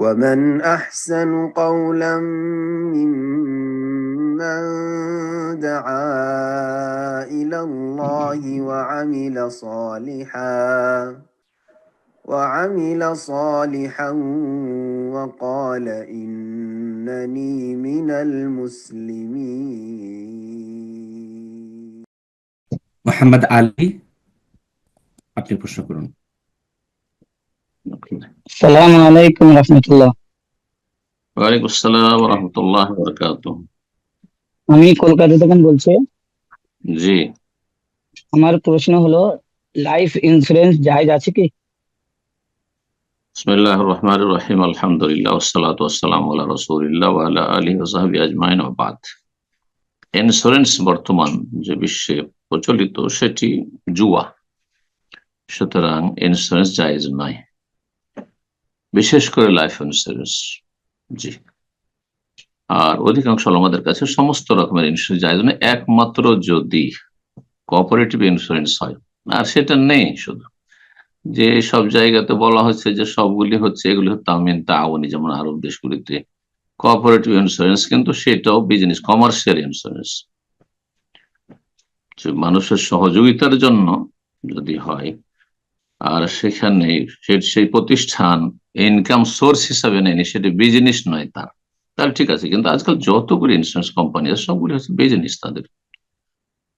ومن أحسن قولا ممن دعا إلى الله وعمل صالحا وقال إنني من المسلمين. মোহাম্মদ আলী, আপনি প্রশ্ন করুন। আসসালামু আলাইকুম রাহমাতুল্লাহ। ওয়ালাইকুম আসসালাম ওয়া রাহমাতুল্লাহি ওয়া বারাকাতুহু। আমি কলকাতা থেকে বলছি। জি, আমার প্রশ্ন হলো, লাইফ ইন্সুরেন্স জায়েজ আছে কি? বিসমিল্লাহির রহমানির রহিম, আলহামদুলিল্লাহ ওয়াসসালাতু ওয়াসসালামু আলা রাসূলিল্লাহ ওয়া আলা আলিহি ওয়া সাহবিহি আজমাইন ওয়া বাদ। ইন্স্যুরেন্স বর্তমান যে বিশ্বে প্রচলিত সেটি জুয়া, সুতরাং ইন্স্যুরেন্স জায়েজ নয়, বিশেষ করে লাইফ ইন্স্যুরেন্স। জি, আর অধিকাংশ আমাদের কাছে সমস্ত রকমের ইন্স্যুরেন্স জায়েজ নয়, একমাত্র যদি কোঅপারেটিভ ইন্স্যুরেন্স হয়, আর সেটা নেই। শুধু যে সব জায়গাতে বলা হচ্ছে যে সবগুলি হচ্ছে, এগুলি তামিন তাআউনি, যেমন আরব দেশগুলিতে কোঅপারেটিভ ইন্স্যুরেন্স, কিন্তু সেটাও বিজনেস কমার্শিয়াল ইন্স্যুরেন্স, মানুষের সহযোগিতার জন্য যদি হয়, আর সেখানে সেই প্রতিষ্ঠান ইনকাম সোর্স হিসাবে নেয়নি, সেটা বিজনেস নয় তাহলে ঠিক আছে। কিন্তু আজকাল যতগুলি ইন্স্যুরেন্স কোম্পানি আছে সবগুলি হচ্ছে বিজনেস তাদের।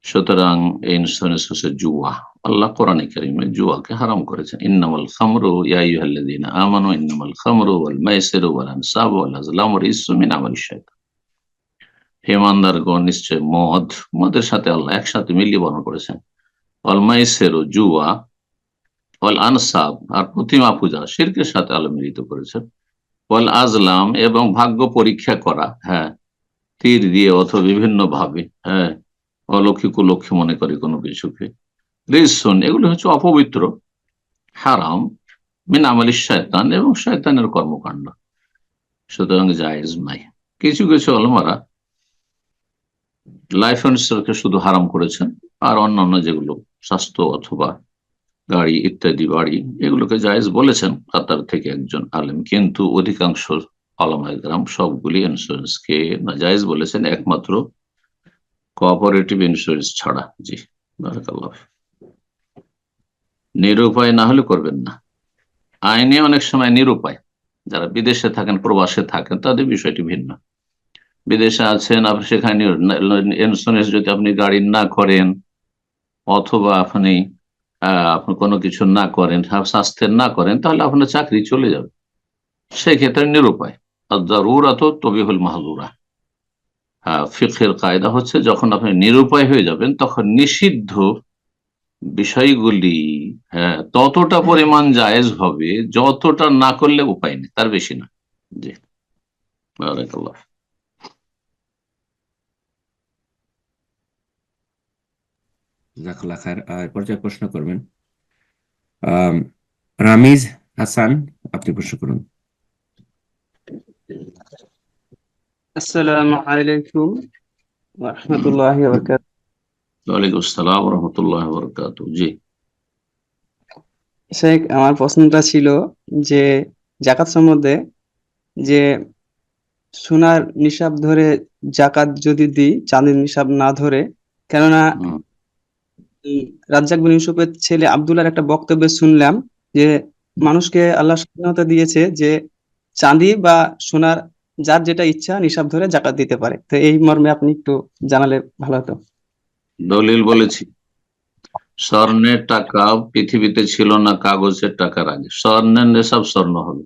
সুতরাং এই ইন্স্যুরেন্স হচ্ছে জুয়া। আল্লাহ কোরআনে কারীমে জুয়াকে হারাম করেছেন। ইন্নামাল খামরু ইয়া আইয়ুহাল্লাযীনা আমানু ইন্নামাল খামরু ওয়াল মাইসিরু ওয়াল আনসাবু ওয়াল আজলামু রিজসুম মিন আমালিশ শাইতান। হে ইমানদারগণ, নিশ্চয় মদের সাথে আল্লাহ একসাথে মিলিয়ে বর্ণনা করেছেন। ওয়াল মাইসিরু জুয়া, ওয়াল আনসাব আর প্রতিমা পূজা শিরকের সাথে আল্লাহ মিলিত করেছেন। ওয়াল আজলাম এবং ভাগ্য পরীক্ষা করা, হ্যাঁ, তীর দিয়ে অথবা বিভিন্ন ভাবে, হ্যাঁ, অলৌকিক কুলক্ষী মনে করে কোনো কিছুকে, রিজসুন এগুলো হচ্ছে অপবিত্র, হারাম, মিন আমালিশ শয়তান এবং শয়তানের কর্মকাণ্ড, সুতরাং জায়েজ নাই। কিছু কিছু উলামারা লাইফ ইন্স্যুরেন্সকে শুধু হারাম করেছেন, আর অন্যান্য যেগুলো স্বাস্থ্য অথবা গাড়ি ইত্যাদি বাড়ি, এগুলোকে জায়েজ বলেছেন। কাতার থেকে একজন আলেম, কিন্তু অধিকাংশ উলামায়ে কেরাম সবগুলি ইন্স্যুরেন্সকে নাজায়েজ বলেছেন, একমাত্র কোঅপারেটিভ ইন্স্যুরেন্স ছাড়া। জি, বারাকাল্লাহ। নিরুপায় না হলে করবেন না। আইনে অনেক সময় নিরুপায়, যারা বিদেশে থাকেন, প্রবাসে থাকেন, তাদের বিষয়টি ভিন্ন। বিদেশে আছেন আপনি, সেখানে ইন্স্যুরেন্স যদি আপনি গাড়ি না করেন, অথবা আপনি কোনো কিছু না করেন, স্বাস্থ্যের না করেন, তাহলে আপনার চাকরি চলে যাবে। সেক্ষেত্রে নিরুপায়। আদ-দারুরাত তুবিহুল মাহযুরা। ফিকহের কায়দা হচ্ছে, যখন আপনি নিরুপায় হয়ে যাবেন, তখন নিষিদ্ধ বিষয়গুলি, হ্যাঁ, ততটা পরিমাণ জায়েজ হবে যতটা না করলে উপায় নেই, তার বেশি না। জি, বারাকাল্লাহ। জাযাকাল্লাহ খায়ের। পর্যায়ে প্রশ্ন করবেন রামিজ হাসান, আপনি প্রশ্ন করুন। আসসালামু আলাইকুম ওয়া রাহমাতুল্লাহি ওয়া বারাকাতুহু। ওয়ালাইকুম আসসালাম ওয়া রাহমাতুল্লাহি ওয়া বারাকাতুহু। জি, শেখ, আমার প্রশ্নটা ছিল যে যাকাত সম্বন্ধে, যে সোনার নিসাব ধরে যাকাত যদি দিই, চাঁদের নিসাব না ধরে, কেননা রাজ্জাক বিন ইউসুফের ছেলে আব্দুল্লাহর একটা বক্তব্যে শুনলাম যে মানুষকে আল্লাহ স্বাধীনতা দিয়েছে যে চাঁদি বা সোনার যার যেটা ইচ্ছা নিসাব ধরে যাকাত দিতে পারে। তো এই মর্মে আপনি একটু জানালে ভালো হতো। দলিল বলেছি। স্বর্ণের টাকা পৃথিবীতে ছিল না কাগজের টাকার আগে। স্বর্ণের নেশাব স্বর্ণ হবে,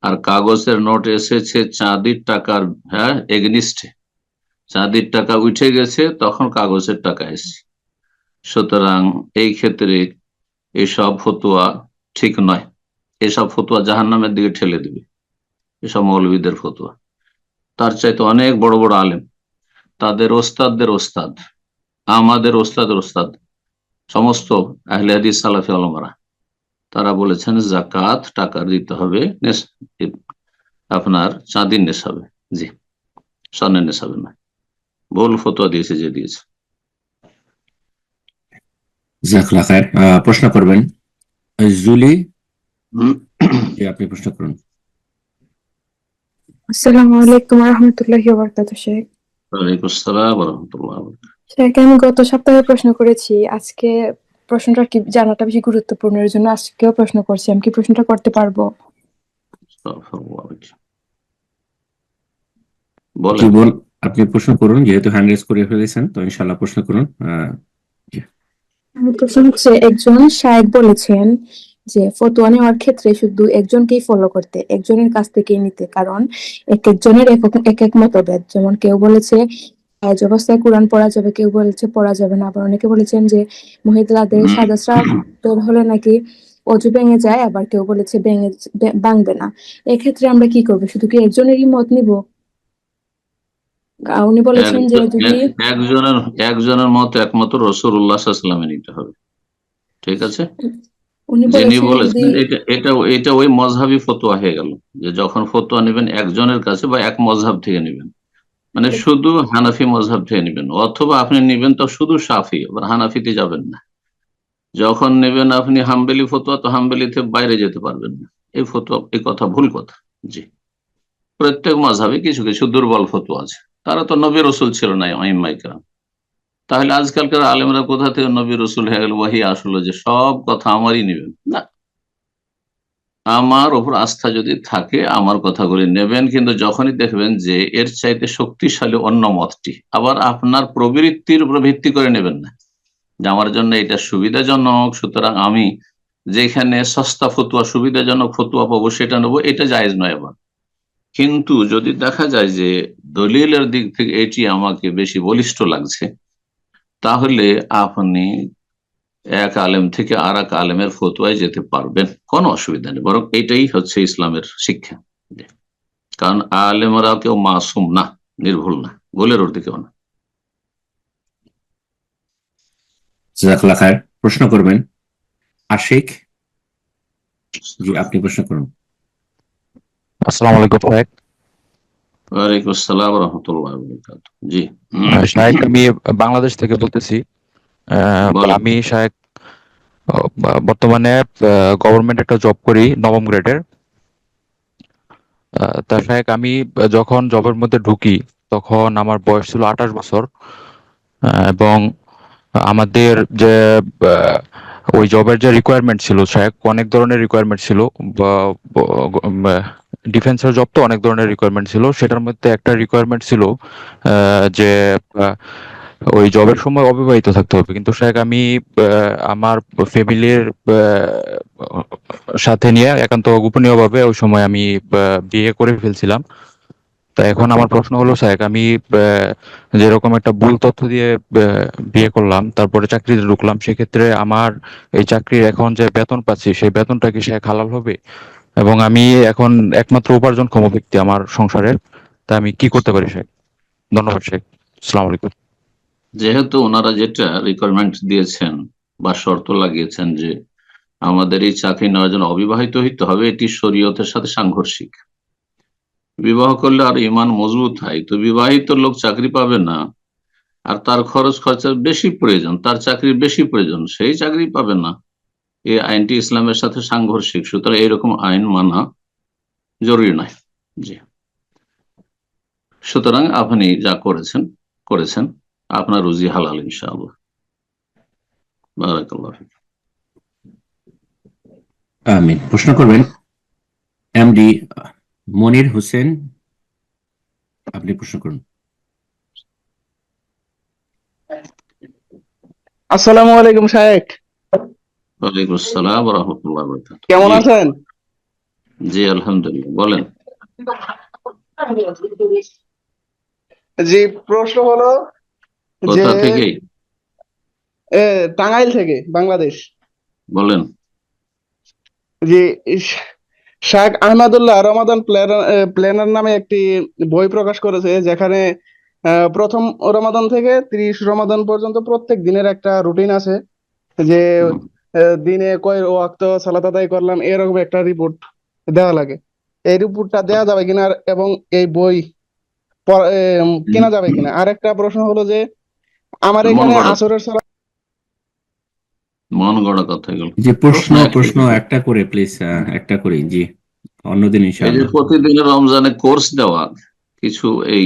আর কাগজের নোট এসেছে চাঁদির টাকার, হ্যাঁ, এগনিস্টে। চাঁদির টাকা উঠে গেছে, তখন কাগজের টাকা এসেছে। সুতরাং এই ক্ষেত্রে এসব ফতোয়া ঠিক নয়। এসব ফতোয়া জাহান্নামের দিকে ঠেলে দিবে, এসব মৌলবীদের ফতোয়া। তার চাইতে অনেক বড় বড় আলেম, তাদের ওস্তাদদের ওস্তাদ, আমাদের ওস্তাদের ওস্তাদ, সমস্ত আহলে হাদিস সালাফি উলামারা, তারা বলেছেন যাকাত টাকার দিতে হবে আপনার চাঁদির নেশাবে। জি, স্বর্ণের নেশাবে না। ভুল ফতোয়া দিয়েছে যে দিয়েছে। জাযাকাল্লাহ খায়ের। প্রশ্ন করবেন জুলি, আপনি প্রশ্ন করুন। আসসালামু আলাইকুম ওয়া রাহমাতুল্লাহি ওয়া বারাকাতুহু শেখ। ওয়ালাইকুম আসসালাম ওয়া রাহমাতুল্লাহি ওয়া বারাকাতুহু। শেখ, আমি গত সপ্তাহে প্রশ্ন করেছি। আজকে প্রশ্নটা কি জানাটা বেশি গুরুত্বপূর্ণ, এর জন্য আজকেও প্রশ্ন করছি। আমি কি প্রশ্নটা করতে পারবো? আস্তাগফিরুল্লাহ। জি বলেন। বল, আপনি প্রশ্ন করুন, যেহেতু হ্যান্ড রেজ করে ফেলেছেন তো ইনশাআল্লাহ প্রশ্ন করুন। জি। আমার প্রশ্ন হচ্ছে, একজন শায়েখ বলেছেন যে ফতোয়া নেওয়ার ক্ষেত্রে শুধু একজনকেই ফলো করতে, একজনের কাছ থেকেই নিতে, কারণ এক একজনের এক এক মতভেদ। যেমন কেউ বলেছে হায়েজ অবস্থায় কোরআন পড়া যাবে, কেউ বলেছে পড়া যাবে না, আবার অনেকে বলেছেন যে মহিলাদের সাদা স্রাব বের হলে নাকি অজু ভেঙে যায়, আবার কেউ বলেছে ভাঙবে না। এক্ষেত্রে আমরা কি করবো? শুধু কি একজনেরই মত নিব? উনি বলেছেন যে যদি একজনের একজনের মত একমাত্র রাসূলুল্লাহ সাল্লাল্লাহু আলাইহি ওয়াসাল্লামে নিতে হবে। ঠিক আছে, উনি যিনি বলেছেন যদি বলেছেন এটা ওই মজহাবি ফতোয়া হয়ে গেল, যে যখন ফতোয়া নেবেন একজনের কাছে বা এক মজহাব থেকে নেবেন, মানে শুধু হানাফি মজহাব থেকে নেবেন, অথবা আপনি নেবেন তো শুধু শাফি, আবার হানাফিতে যাবেন না। যখন নেবেন আপনি হাম্বলি ফতোয়া, তো হাম্বলিতে বাইরে যেতে পারবেন না। এই ফতোয়া, এই কথা ভুল কথা। জি, প্রত্যেক মাযহাবে কিছু কিছু দুর্বল ফতোয়া আছে। তারা তো নবী রাসূল ছিল না আইম্মায়ে কেরাম। তাহলে আজকালকার আলেমরা কোথা থেকে নবী রাসূল হয়ে গেল, ওয়াহি আসলো যে সব কথা আমারই নেবেন? না, আমার ওপর আস্থা যদি থাকে আমার কথাগুলি নেবেন, কিন্তু যখনই দেখবেন যে এর চাইতে শক্তিশালী অন্য মতটি, আবার আপনার প্রবৃত্তির উপর ভিত্তি করে নেবেন না যে আমার জন্য এটা সুবিধাজনক, সুতরাং আমি যেখানে সস্তা ফতুয়া, সুবিধাজনক ফতুয়া পাবো সেটা নেবো, এটা জায়েজ নয়। আবার কিন্তু যদি দেখা যায় যে দলিলের দিক থেকে এটি আমাকে বেশি বলিষ্ঠ লাগছে, তাহলে আপনি এক আলেম থেকে আর এক আলেমের ফতুয়ায় যেতে পারবেন, কোনো অসুবিধা নেই। বরং এটাই হচ্ছে ইসলামের শিক্ষা। কারণ আলেমরা কেউ মাসুম না, নির্ভুল না, ভুলের ঊর্ধ্বে কেউ না। জাযাকাল্লাহ খায়ের। প্রশ্ন করবেন আশিক। জি, আপনি প্রশ্ন করুন। আসসালামু আলাইকুম শাহেক। ওয়ালাইকুম আসসালাম ওয়া রাহমাতুল্লাহি ওয়া বারাকাতুহু। জি শাহেক, আমি বাংলাদেশ থেকে বলতেছি। বলেন। আমি শাহেক বর্তমানে গভর্নমেন্ট একটা জব করি, 9ম গ্রেডের। তা শাহেক, আমি যখন জবের মধ্যে ঢুকি তখন আমার বয়স ছিল 28 বছর। এবং আমাদের যে ওই জবের যে রিকোয়ারমেন্ট ছিল শাহেক, অনেক ধরনের রিকোয়ারমেন্ট ছিল। ডিফেন্সের জব তো অনেক ধরনের রিকোয়ারমেন্ট ছিল, সেটার মধ্যে একটা রিকোয়ারমেন্ট ছিল যে ওই জবের সময় অবিবাহিত থাকতে হবে। কিন্তু শাহেক, আমি আমার ফ্যামিলির সাথে নিয়ে একান্ত গোপনীয় ভাবে ওই সময় আমি বিয়ে করে ফেলছিলাম। তা এখন আমার প্রশ্ন হলো শাহেক, আমি যেরকম একটা ভুল তথ্য দিয়ে বিয়ে করলাম, তারপরে চাকরিতে ঢুকলাম, সেক্ষেত্রে আমার এই চাকরির এখন যে বেতন পাচ্ছি সেই বেতনটা কি শাহেক হালাল হবে? এবং আমি এখন একমাত্র উপার্জনক্ষম ব্যক্তি আমার সংসারের, তা আমি কি করতে পারি শাহেক? ধন্যবাদ শাহেক। আসসালামু আলাইকুম। যেহেতু ওনারা যেটা রিকোয়ারমেন্ট দিয়েছেন বা শর্ত লাগিয়েছেন যে আমাদের এই চাকরি নেওয়ার জন্য অবিবাহিত হইতে হবে, এটি শরীয়তের সাথে সাংঘর্ষিক। বিবাহ করলে আর ইমান মজবুত হয়, তো বিবাহিত লোক চাকরি পাবে না, আর তার খরচ খরচার বেশি প্রয়োজন, তার চাকরির বেশি প্রয়োজন, সেই চাকরি পাবে না। এই আইনটি ইসলামের সাথে সাংঘর্ষিক, সুতরাং এরকম আইন মানা জরুরি নয়। জি, সুতরাং আপনি যা করেছেন আপনার রুজি হালাল ইনশাআল্লাহ। বারাকাল্লাহ ফিক। আমিন। প্রশ্ন করবেন এমডি মনির হোসেন। আপনি প্রশ্ন করুন। আসসালামু আলাইকুম শাহেক। ওয়ালাইকুম আসসালাম ওয়া রাহমাতুল্লাহি ওয়া বারাকাতুহু। কেমন আছেন? জি আলহামদুলিল্লাহ। বলেন। জি, প্রশ্ন হলো যে কোথা থেকে? টাঙ্গাইল থেকে, বাংলাদেশ। বলেন। জি, শাহেক আহমদুল্লাহ রমাদান প্ল্যানার নামে একটি বই প্রকাশ করেছে, যেখানে প্রথম রমাদান থেকে 30 রমাদান পর্যন্ত প্রত্যেক দিনের একটা রুটিন আছে, যে দিনে কয় ওয়াক্ত সালাত আদায় করলাম, এরকম একটা রিপোর্ট দেওয়া লাগে। এই রিপোর্টটা দেওয়া যাবে কিনা এবং এই বই কেনা যাবে কিনা? আর একটা প্রশ্ন হলো যে আমার এখানে আসরের সালাত মন গড়া কথা এগুলো। যে প্রশ্ন একটা করে প্লিজ, একটা করে। জি, অন্যদিন এই যে ইনশাআল্লাহ। প্রতিদিন রমজানে কোর্স দেওয়া কিছু এই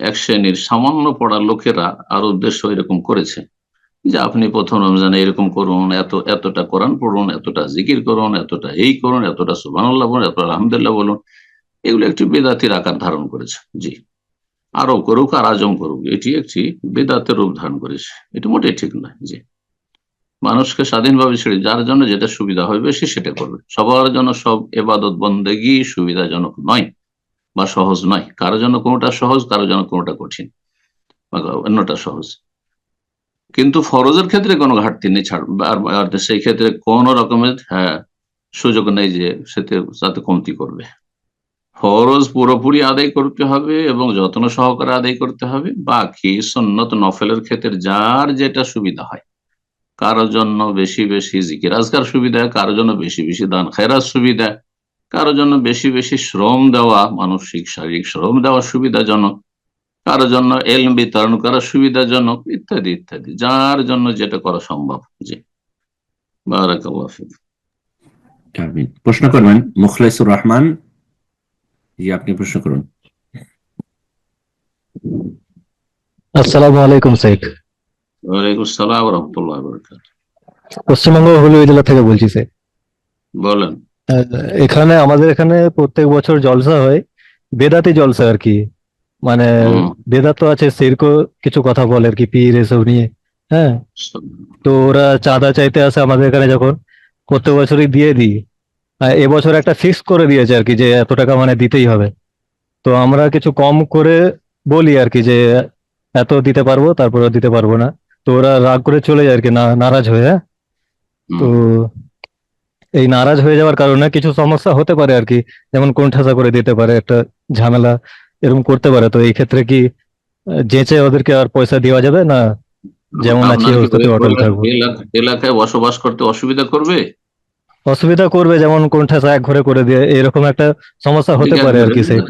এক শ্রেণীর সামান্য পড়া লোকেরা আর উদ্দেশ্য এরকম করেছে যে আপনি প্রথম রমজানে এরকম করুন, এতটা কোরআন পড়ুন, এতটা জিকির করুন, এতটা এই করুন, এতটা সুবহানাল্লাহ বলুন, এতটা আলহামদুলিল্লাহ বলুন। এগুলো একটি বেদাতির আকার ধারণ করেছে। জি, আরো করুক আর আজম করুক, এটি একটি বেদাতের রূপ ধারণ করেছে। এটি মোটেই ঠিক নয়। জি, মানুষকে স্বাধীনভাবে ছেড়ে যার জন্য যেটা সুবিধা হবে সে সেটা করবে। সবার জন্য সব এবাদত বন্দেগী সুবিধাজনক নয় বা সহজ নয়। কারোর জন্য কোনোটা সহজ, কারোর জন্য কোনোটা কঠিন বা অন্যটা সহজ। কিন্তু ফরজের ক্ষেত্রে কোনো ঘাটতি নেই, আর সেই ক্ষেত্রে কোন রকমের সুযোগ নেই যে তাতে কমতি করবে। ফরজ পুরোপুরি আদায় করতে হবে এবং যত্ন সহকারে আদায় করতে হবে। বাকি সুন্নত নফলের ক্ষেত্রে যার যেটা সুবিধা হয়, কারোর জন্য বেশি বেশি জিকির আজকার সুবিধা, কারোর জন্য বেশি বেশি দান খেরাত সুবিধা, কারোর জন্য বেশি বেশি শ্রম দেওয়া, মানসিক শারীরিক শ্রম দেওয়া সুবিধাজনক, কারোর জন্য এলম বিতরণ করা সুবিধাজনক, ইত্যাদি ইত্যাদি, যার জন্য যেটা করা সম্ভব। জি, বারাকাল্লাহ ফিক। আমিন। প্রশ্ন করবেন মুখলেসুর রহমান। জি, আপনি প্রশ্ন করুন। আসসালামু আলাইকুম স্যার। ওয়ালাইকুম আসসালাম ওয়া রাহমাতুল্লাহি ওয়া বারাকাতুহু। পশ্চিমবঙ্গ হুগলি জেলা থেকে বলছি স্যার। বলেন। এখানে আমাদের এখানে প্রত্যেক বছর জলসা হয়, বেদাতি জলসা আর কি। মানে বেদাত তো আছে, সিরকো কিছু কথা বলে আর কি, পীর এসব নিয়ে। হ্যাঁ, তো ওরা চাঁদা চাইতে আসে আমাদের এখানে, যখন প্রত্যেক বছরই দিয়ে দিই। এবছর একটা ফিক্স করে দিয়েছে আর কি, যে এত টাকা মানে দিতেই হবে। তো আমরা কিছু কম করে বলি আর কি, যে এত দিতে পারবো, তারপরে দিতে পারবো না। তো ওরা রাগ করে চলে যায় আর কি, নারাজ হয়ে। হ্যাঁ, তো এই নারাজ হয়ে যাওয়ার কারণে কিছু সমস্যা হতে পারে আর কি, যেমন কোণঠাসা করে দিতে পারে, একটা ঝামেলা এরকম করতে পারে। তো এই ক্ষেত্রে কি যেচে ওদেরকে আর পয়সা দেওয়া যাবে না, যেমন আছি আপনার কি অবস্থাতে অটল থাকবো? এলাকায় বসবাস করতে অসুবিধা করবে? অসুবিধা করবে, যেমন কোণঠাসা এক ঘরে করে দিয়ে, এরকম একটা সমস্যা হতে পারে আর কি স্যার।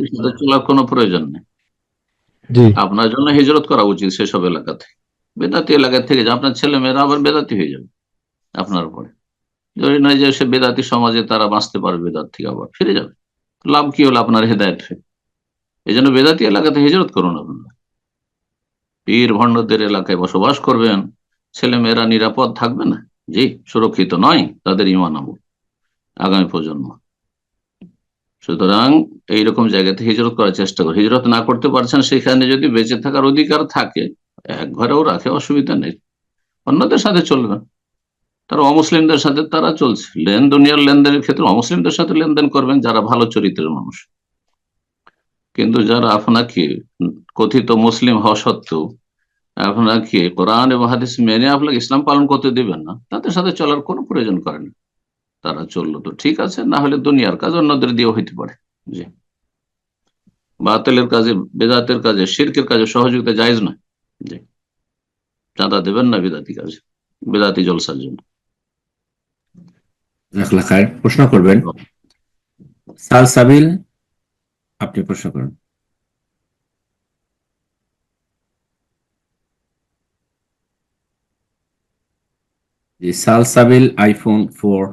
চলার কোনো প্রয়োজন নেই। জি, আপনার জন্য হিজরত করা উচিত সেসব এলাকা থেকে। বেদাতি এলাকা থেকে যে আপনার ছেলে মেয়েরা আবার বেদাতি হয়ে যাবে আপনার উপরে, যদি নয় যে সে বেদাতি সমাজে তারা বাঁচতে পারবে, বেদাত থেকে আবার ফিরে যাবে। লাভ কি হলো আপনার হেদায়েত? এই জন্য বেদাতি এলাকাতে হিজরত করুন। আপনারা পীর ভণ্ডদের এলাকায় বসবাস করবেন, ছেলে মেয়েরা নিরাপদ থাকবে না। জি, সুরক্ষিত নয় তাদের ঈমান আমল, আগামী প্রজন্ম। সুতরাং এইরকম জায়গাতে হিজরত করার চেষ্টা করে, হিজরত না করতে পারছেন সেখানে যদি বেঁচে থাকার অধিকার থাকে, এক ঘরেও রাখে, অসুবিধা নেই। অন্যদের সাথে চলবেন, তারা অমুসলিমদের সাথে তারা চলছে, দুনিয়ার লেনদেনের ক্ষেত্রে অমুসলিমদের সাথে লেনদেন করবেন যারা ভালো চরিত্রের মানুষ। কিন্তু যারা আপনাকে কথিত মুসলিম হওয়া সত্ত্বেও আপনাকে কোরআন এবং হাদিস মেনে আপনাকে ইসলাম পালন করতে দিবেন না, তাদের সাথে চলার কোনো প্রয়োজন করে না। তারা চললো তো ঠিক আছে, না হলে দুনিয়ার কাজ অন্যদের দিয়েও হইতে পারে। জি, বাতিলের কাজে, বেদাতের কাজে, শিরকের কাজে সহযোগিতা জায়েজ নয়। জি, চাঁদা দেবেন না বেদাতি কাজে, বেদাতি জলসার জন্য। প্রশ্ন করবেন সালসাবিল, আপনি প্রশ্ন করুন। জি, সালসাবিল আইফোন 4।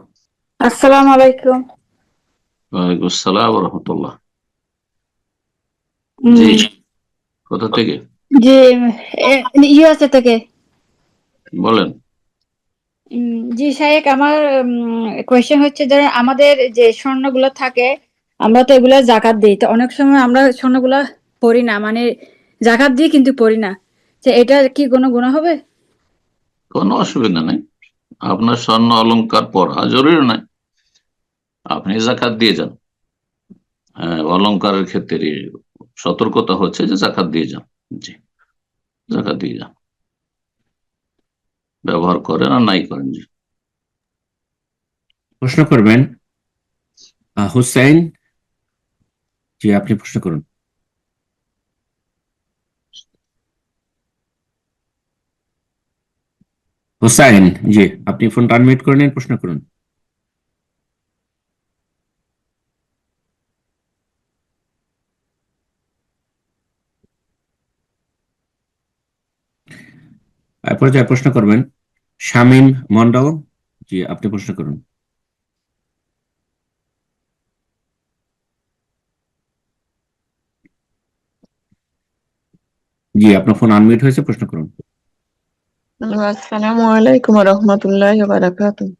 আসসালামু আলাইকুম। ওয়ালাইকুম আসসালাম ওয়া রাহমাতুল্লাহ। জি, কোথা থেকে? জি, ইউএসএ থেকে। বলেন। জি শায়েখ, আমার কোয়েশ্চেন হচ্ছে যে আমাদের যে স্বর্ণগুলো থাকে, আমরা তো এগুলা জাকাত দিই, তো অনেক সময় আমরা স্বর্ণগুলা পরি না, মানে জাকাত দিই কিন্তু পরি না, তো এটা কি কোনো গুনাহ হবে? কোনো অসুবিধা নেই, আপনার স্বর্ণ অলংকার পরা জরুরি নয়, আপনি জাকাত দিয়ে যান। অলংকারের ক্ষেত্রে সতর্কতা হচ্ছে যে জাকাত দিয়ে যান। জি, জাকাত দিয়ে যান, ব্যবহার করেন আর নাই করেন। জি, প্রশ্ন করবেন হুসাইন। জি, আপনি প্রশ্ন করুন। হুসাইন, জি, আপনি ফোনটা আনমিউট করে নিন, প্রশ্ন করুন। পর্যায়ে প্রশ্ন করবেন শামীম মন্ডল। জি, আপনি প্রশ্ন করুন। জি, আপনার ফোন আনমিউট হয়েছে, প্রশ্ন করুন। আসসালামু আলাইকুম ওয়া রাহমাতুল্লাহি ওয়া বারাকাতুহু।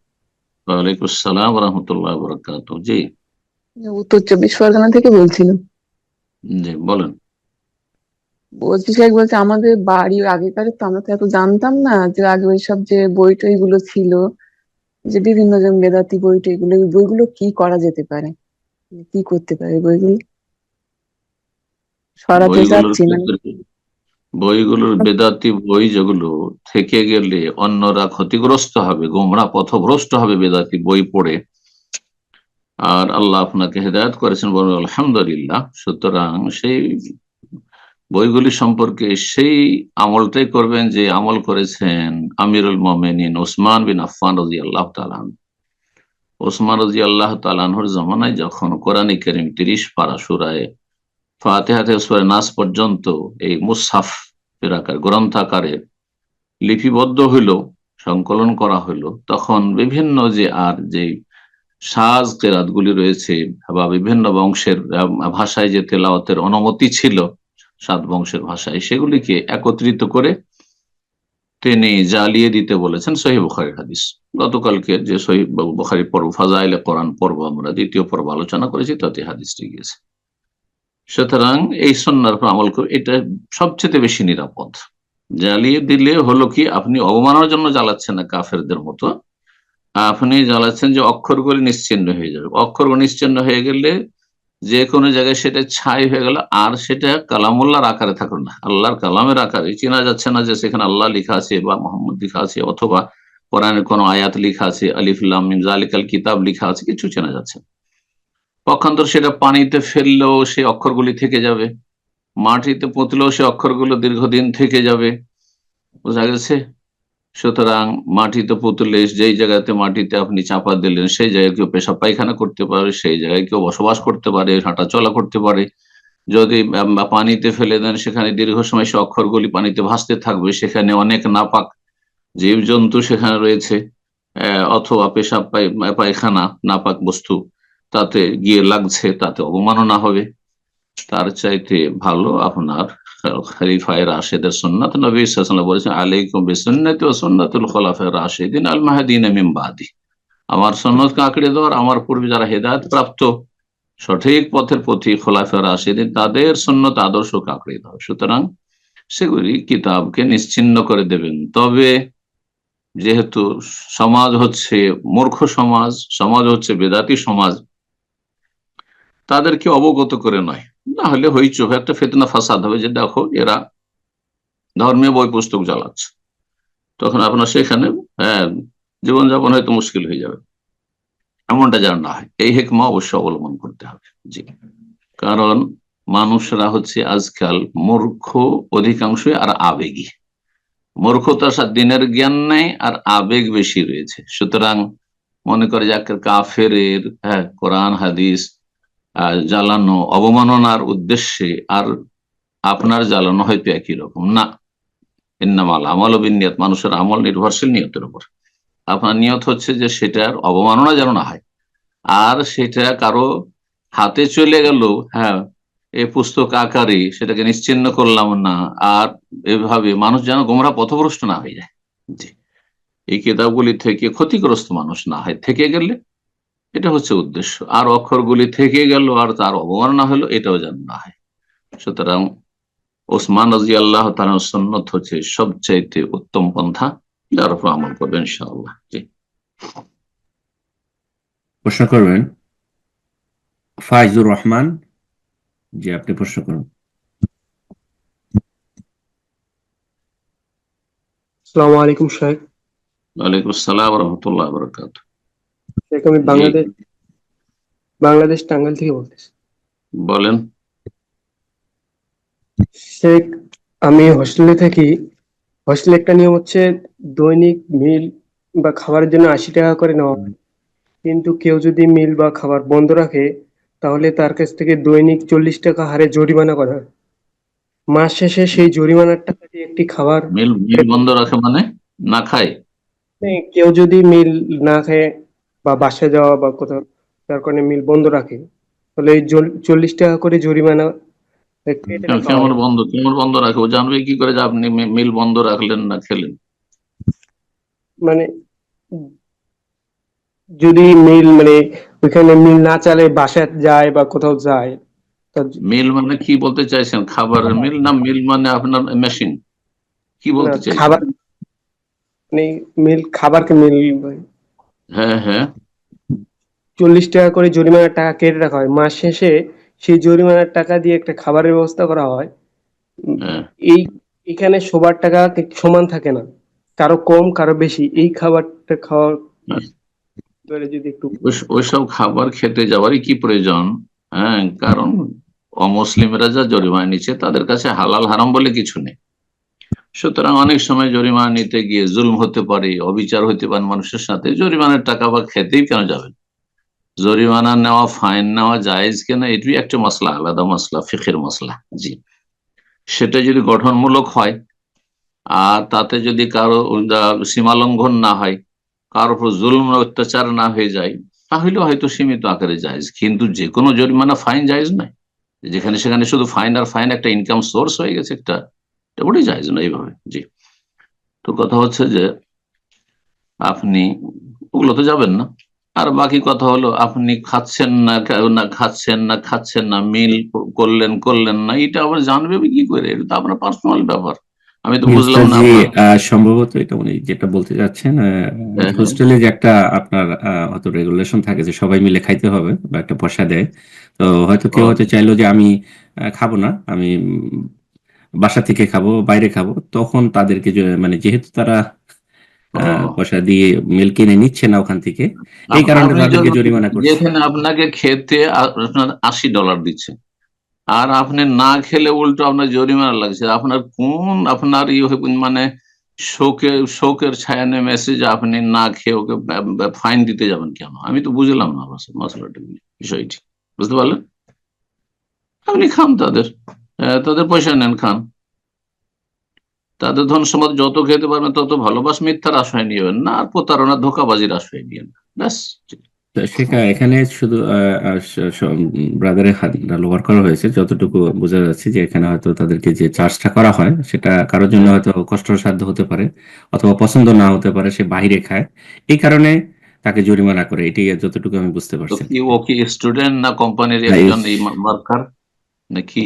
ওয়ালাইকুম আসসালাম ওয়া রাহমাতুল্লাহি ওয়া বারাকাতুহু। জি উত্তর 24 পরগনা থেকে বলছিলাম। জি বলেন। বলছি শেখ, বলছে আমাদের বাড়ি আগেকার তো আমরা তো এত জানতাম না যে আগে ওইসব যে বই টই গুলো ছিল, যে বিভিন্ন জন বেদাতি বই টই গুলো, ওই বইগুলো কি করা যেতে পারে, কি করতে পারে বইগুলো? সরাতে বইগুলোর চাচ্ছি মানে। ক্ষেত্রে বইগুলোর বেদাতি বই যেগুলো থেকে গেলে অন্যরা ক্ষতিগ্রস্ত হবে, গোমরা পথভ্রষ্ট হবে বেদাতি বই পড়ে, আর আল্লাহ আপনাকে হেদায়েত করেছেন বলে আলহামদুলিল্লাহ। সুতরাং সেই বইগুলি সম্পর্কে সেই আমলটাই করবেন যে আমল করেছেন আমিরুল মোমেনিন ওসমান বিন আফফান রাদিয়াল্লাহু তাআলা আনহু। ওসমান রাদিয়াল্লাহু তাআলা আনহুর জামানায় যখন কোরআনে কারীম 30 পারা সূরায়ে ফাতিহা থেকে সূরা নাস পর্যন্ত এই মুসহাফ আকার গ্রন্থাকারে লিপিবদ্ধ হইল, সংকলন করা হইল, তখন বিভিন্ন যে সাজ কেরাতগুলি রয়েছে বা বিভিন্ন বংশের ভাষায় যে তেলাওয়াতের অনুমতি ছিল 7 বংশের ভাষায়, সেগুলিকে একত্রিত করে তিনি জ্বালিয়ে দিতে বলেছেন। সহিহ বুখারীর হাদিস। গতকালকে যে সহিহ বুখারী পর্ব ফাজাইলে কোরআন পর্ব আমরা দ্বিতীয় পর্ব আলোচনা করেছি, তাতে হাদিসটি গিয়েছে। সুতরাং এই সুন্নাহর উপর আমল করে এটা সবচেয়ে বেশি নিরাপদ। জ্বালিয়ে দিলে হলো কি, আপনি অবমাননার জন্য জ্বালাচ্ছেন না কাফেরদের মতো, আপনি জ্বালাচ্ছেন যে অক্ষরগুলি নিশ্চিহ্ন হয়ে যাবে। অক্ষরগুলি নিশ্চিহ্ন হয়ে গেলে যে কোনো জায়গায় সেটা ছাই হয়ে গেল, আর সেটা কালামুল্লাহর আকারে থাকলো না, আল্লাহর কালামের আকারে চেনা যাচ্ছে না যে সেখানে আল্লাহ লিখা আছে বা মোহাম্মদ লিখা আছে, অথবা কোরআনের কোনো আয়াত লিখা আছে, আলিফ লাম মিম যালিকাল কিতাব লিখা আছে, কিছু চেনা যাচ্ছে না। পক্ষান্তর সেটা পানিতে ফেললেও সে অক্ষরগুলি থেকে যাবে, মাটিতে পুঁতলেও সে অক্ষরগুলো দীর্ঘদিন থেকে যাবে। বোঝা গেছে? সুতরাং মাটিতে পুঁতলে যেই জায়গাতে মাটিতে আপনি চাপা দিলেন সেই জায়গায় কেউ পেশাব পায়খানা করতে পারে, সেই জায়গায় কেউ বসবাস করতে পারে, হাঁটা চলা করতে পারে। যদি পানিতে ফেলে দেন, সেখানে দীর্ঘ সময় সে অক্ষরগুলি পানিতে ভাসতে থাকবে, সেখানে অনেক নাপাক জীবজন্তু সেখানে রয়েছে, অথবা পেশাব পায়খানা নাপাক বস্তু তাতে গিয়ে লাগছে, তাতে অবমাননা হবে। তার চাইতে ভালো আপনার খলিফায়ে রাশেদের সুন্নাত, নবী সাল্লাল্লাহু আলাইহি ওয়াসাল্লাম বলেছেন আলাইকুম বিসুন্নতি ওয়া সুন্নাতুল খুলাফায়ে রাশিদিন আল মাহদিন মিন বাদি। আমার সুন্নাতকে আঁকড়ে ধর, আমার পূর্বে যারা হেদায়েত প্রাপ্ত সঠিক পথের পথিক খোলাফায়ে রাশিদিন, তাদের সুন্নাত আদর্শকে আঁকড়ে ধর। সুতরাং সেগুলি কিতাবকে নিশ্চিহ্ন করে দেবেন। তবে যেহেতু সমাজ হচ্ছে মূর্খ সমাজ, সমাজ হচ্ছে বেদাতি সমাজ, তাদেরকে অবগত করে নয়, না হলে হইচই একটা ফিতনা ফাসাদ হবে যে দেখো এরা ধর্মীয় বই পুস্তক জ্বালাচ্ছে, তখন আপনার সেখানে জীবনযাপন হয়তো মুশকিল হয়ে যাবে। এমনটা যেন না হয়, এই হিকমা অবশ্যই অবলম্বন করতে হবে। জি, কারণ মানুষরা হচ্ছে আজকাল মূর্খ অধিকাংশই, আর আবেগী। মূর্খতার সাথে দিনের জ্ঞান নেই আর আবেগ বেশি রয়েছে। সুতরাং মনে করে যে কাফের কোরআন হাদিস জ্বালানো অবমাননার উদ্দেশ্যে, আর আপনার জ্বালানো হয়তো একই রকম না। ইন্নামাল আমালু বিন্নিয়াত, মানুষের আমল নির্ভরশীল নিয়তের উপর। আপনার নিয়ত হচ্ছে যে সেটার অবমাননা যেন না হয়, আর সেটা কারো হাতে চলে গেল এই পুস্তক আকারে সেটাকে নিশ্চিহ্ন করলাম না, আর এভাবে মানুষ যেন গোমরাহ পথভ্রষ্ট না হয়ে যায়। জি, এই কিতাবগুলি থেকে ক্ষতিগ্রস্ত মানুষ না হয়, থেকে গেলে এটা হচ্ছে উদ্দেশ্য। আর অক্ষরগুলি থেকে গেল আর তার অবমাননা হলো, এটাও যেন না হয়। সুতরাং ওসমান রাদিয়াল্লাহু তাআলার সুন্নাত হচ্ছে সবচাইতে উত্তম পন্থা, যার উপর আমল করবেন ইনশাআল্লাহ। জি, প্রশ্ন করবেন ফাইজুর রহমান। জি, আপনি প্রশ্ন করুন। আসসালামু আলাইকুম শেখ। ওয়ালাইকুম আসসালাম ওয়া রাহমাতুল্লাহি ওয়া বারাকাতুহু। শেখ, আমি বাংলাদেশ টাঙ্গাইল থেকে বলতেছি। বলেন। শেখ, আমি হোস্টেলে থাকি। হোস্টেলে একটা নিয়ম হচ্ছে দৈনিক মিল বা খাবারের জন্য 80 টাকা করে নেওয়া হয়, কিন্তু কেউ যদি মিল বা খাবার বন্ধ রাখে তাহলে তার কাছ থেকে দৈনিক 40 টাকা হারে জরিমানা করা হয়। মাস শেষে সেই জরিমানার টাকা দিয়ে একটি খাবার মিল বন্ধ রাখে মানে না খায়? কেউ যদি মিল না খায় বা বাসায় যাওয়া বা কোথাও, তার কারণে মিল বন্ধ রাখে, তাহলে এই 40 টাকা করে জরিমানা কেটে রাখা কেমন হয়। বন্ধ রাখে? ও জানবে কি করে যে আপনি মিল বন্ধ রাখলেন না খেলেন? মানে যদি মিল মানে ওইখানে মিল না চালে বাসায় যায় বা কোথাও যায়, মিল মানে কি বলতে চাইছেন? খাবারের মিল না মিল মানে আপনার মেশিন? কি না বলতে চাইছেন? খাবার মানে মিল খাবারকে মিল, হ্যাঁ হ্যাঁ 40 টাকা করে জরিমানার টাকা কেটে রাখা হয়, মাস শেষে সেই জরিমানার টাকা দিয়ে একটা খাবারের ব্যবস্থা করা হয়। হ্যাঁ। এই এখানে সবার টাকা সমান থাকে না, কারো কম কারো বেশি। এই খাবারটা খাওয়ার যদি একটু ওইসব খাবার খেতে যাওয়ারই কি প্রয়োজন? হ্যাঁ, কারণ অমুসলিমরা যা জরিমানা নিচ্ছে তাদের কাছে হালাল হারাম বলে কিছু নেই। সুতরাং অনেক সময় জরিমানা নিতে গিয়ে জুলম হতে পারে, অবিচার হতে পারে মানুষের সাথে। জরিমানার টাকা বা খেতেই কেন যাবেন? জরিমানা নেওয়া, ফাইন নেওয়া জায়েজ কিনা এটি একটা মশলা, আলাদা মশলা, ফিকের মশলা। জি, সেটা যদি গঠনমূলক হয় আর তাতে যদি কারো সীমা লঙ্ঘন না হয়, কারোর উপর জুলম অত্যাচার না হয়ে যায়, তাহলে হয়তো সীমিত আকারে জায়েজ। কিন্তু যে কোনো জরিমানা ফাইন জায়েজ নয়। যেখানে সেখানে শুধু ফাইন আর ফাইন একটা ইনকাম সোর্স হয়ে গেছে, এটা ওটাই জায়েজ না এইভাবে। জি, তো কথা হচ্ছে যে আপনি ওগুলো তো যাবেন না। আর বাকি কথা হলো আপনি খাচ্ছেন না মিল করলেন না, এটা আবার জানবে কি করে? এটা তো আপনার পার্সোনাল ব্যাপার। আমি তো বুঝলাম না জি, আপনার। সম্ভবত এটা উনি যেটা বলতে যাচ্ছেন, হোস্টেলে যে একটা আপনার হয়তো রেগুলেশন থাকে যে সবাই মিলে খাইতে হবে বা একটা পয়সা দেয়। তো হয়তো কেউ হয়তো চাইলো যে আমি খাবো না, আমি বাসা থেকে খাবো, বাইরে খাবো, তখন তাদেরকে মানে যেহেতু তারা পয়সা দিয়ে মিল কিনে নিচ্ছে না ওখান থেকে, এই কারণে আপনি তাদেরকে জরিমানা করছে। যেখানে আপনাকে খেতে আপনার $80 দিচ্ছে, আর আপনি না খেলে উল্টো আপনার জরিমানা লাগছে, আপনার মানে শোকের ছায়া নেমে এসে যে আপনি না খেয়ে ওকে ফাইন দিতে যাবেন কেন? আমি তো বুঝলাম না মশলাটা, বিষয়টি বুঝতে পারলেন? আপনি খান, তাদের পয়সা নেন, খান, তাদের ধন সম্পদ যত খেতে পারবেন তত ভালোবাস, মিথ্যার আশ্রয় নিবেন না, আর প্রতারণা ধোঁকাবাজির আশ্রয় নিবেন না, ব্যাস। এখানে শুধু ব্রাদারের লোয়ার করা হয়েছে, যতটুকু বোঝা যাচ্ছে যে এখানে হয়তো তাদেরকে যে চার্জটা করা হয় সেটা কারোর জন্য হয়তো কষ্টসাধ্য হতে পারে অথবা পছন্দ না হতে পারে, সে বাইরে খায়, এই কারণে তাকে জরিমানা করে, এটাই যতটুকু আমি বুঝতে তো পারছি। ও কি স্টুডেন্ট না কোম্পানির একজন ওয়ার্কার নাকি?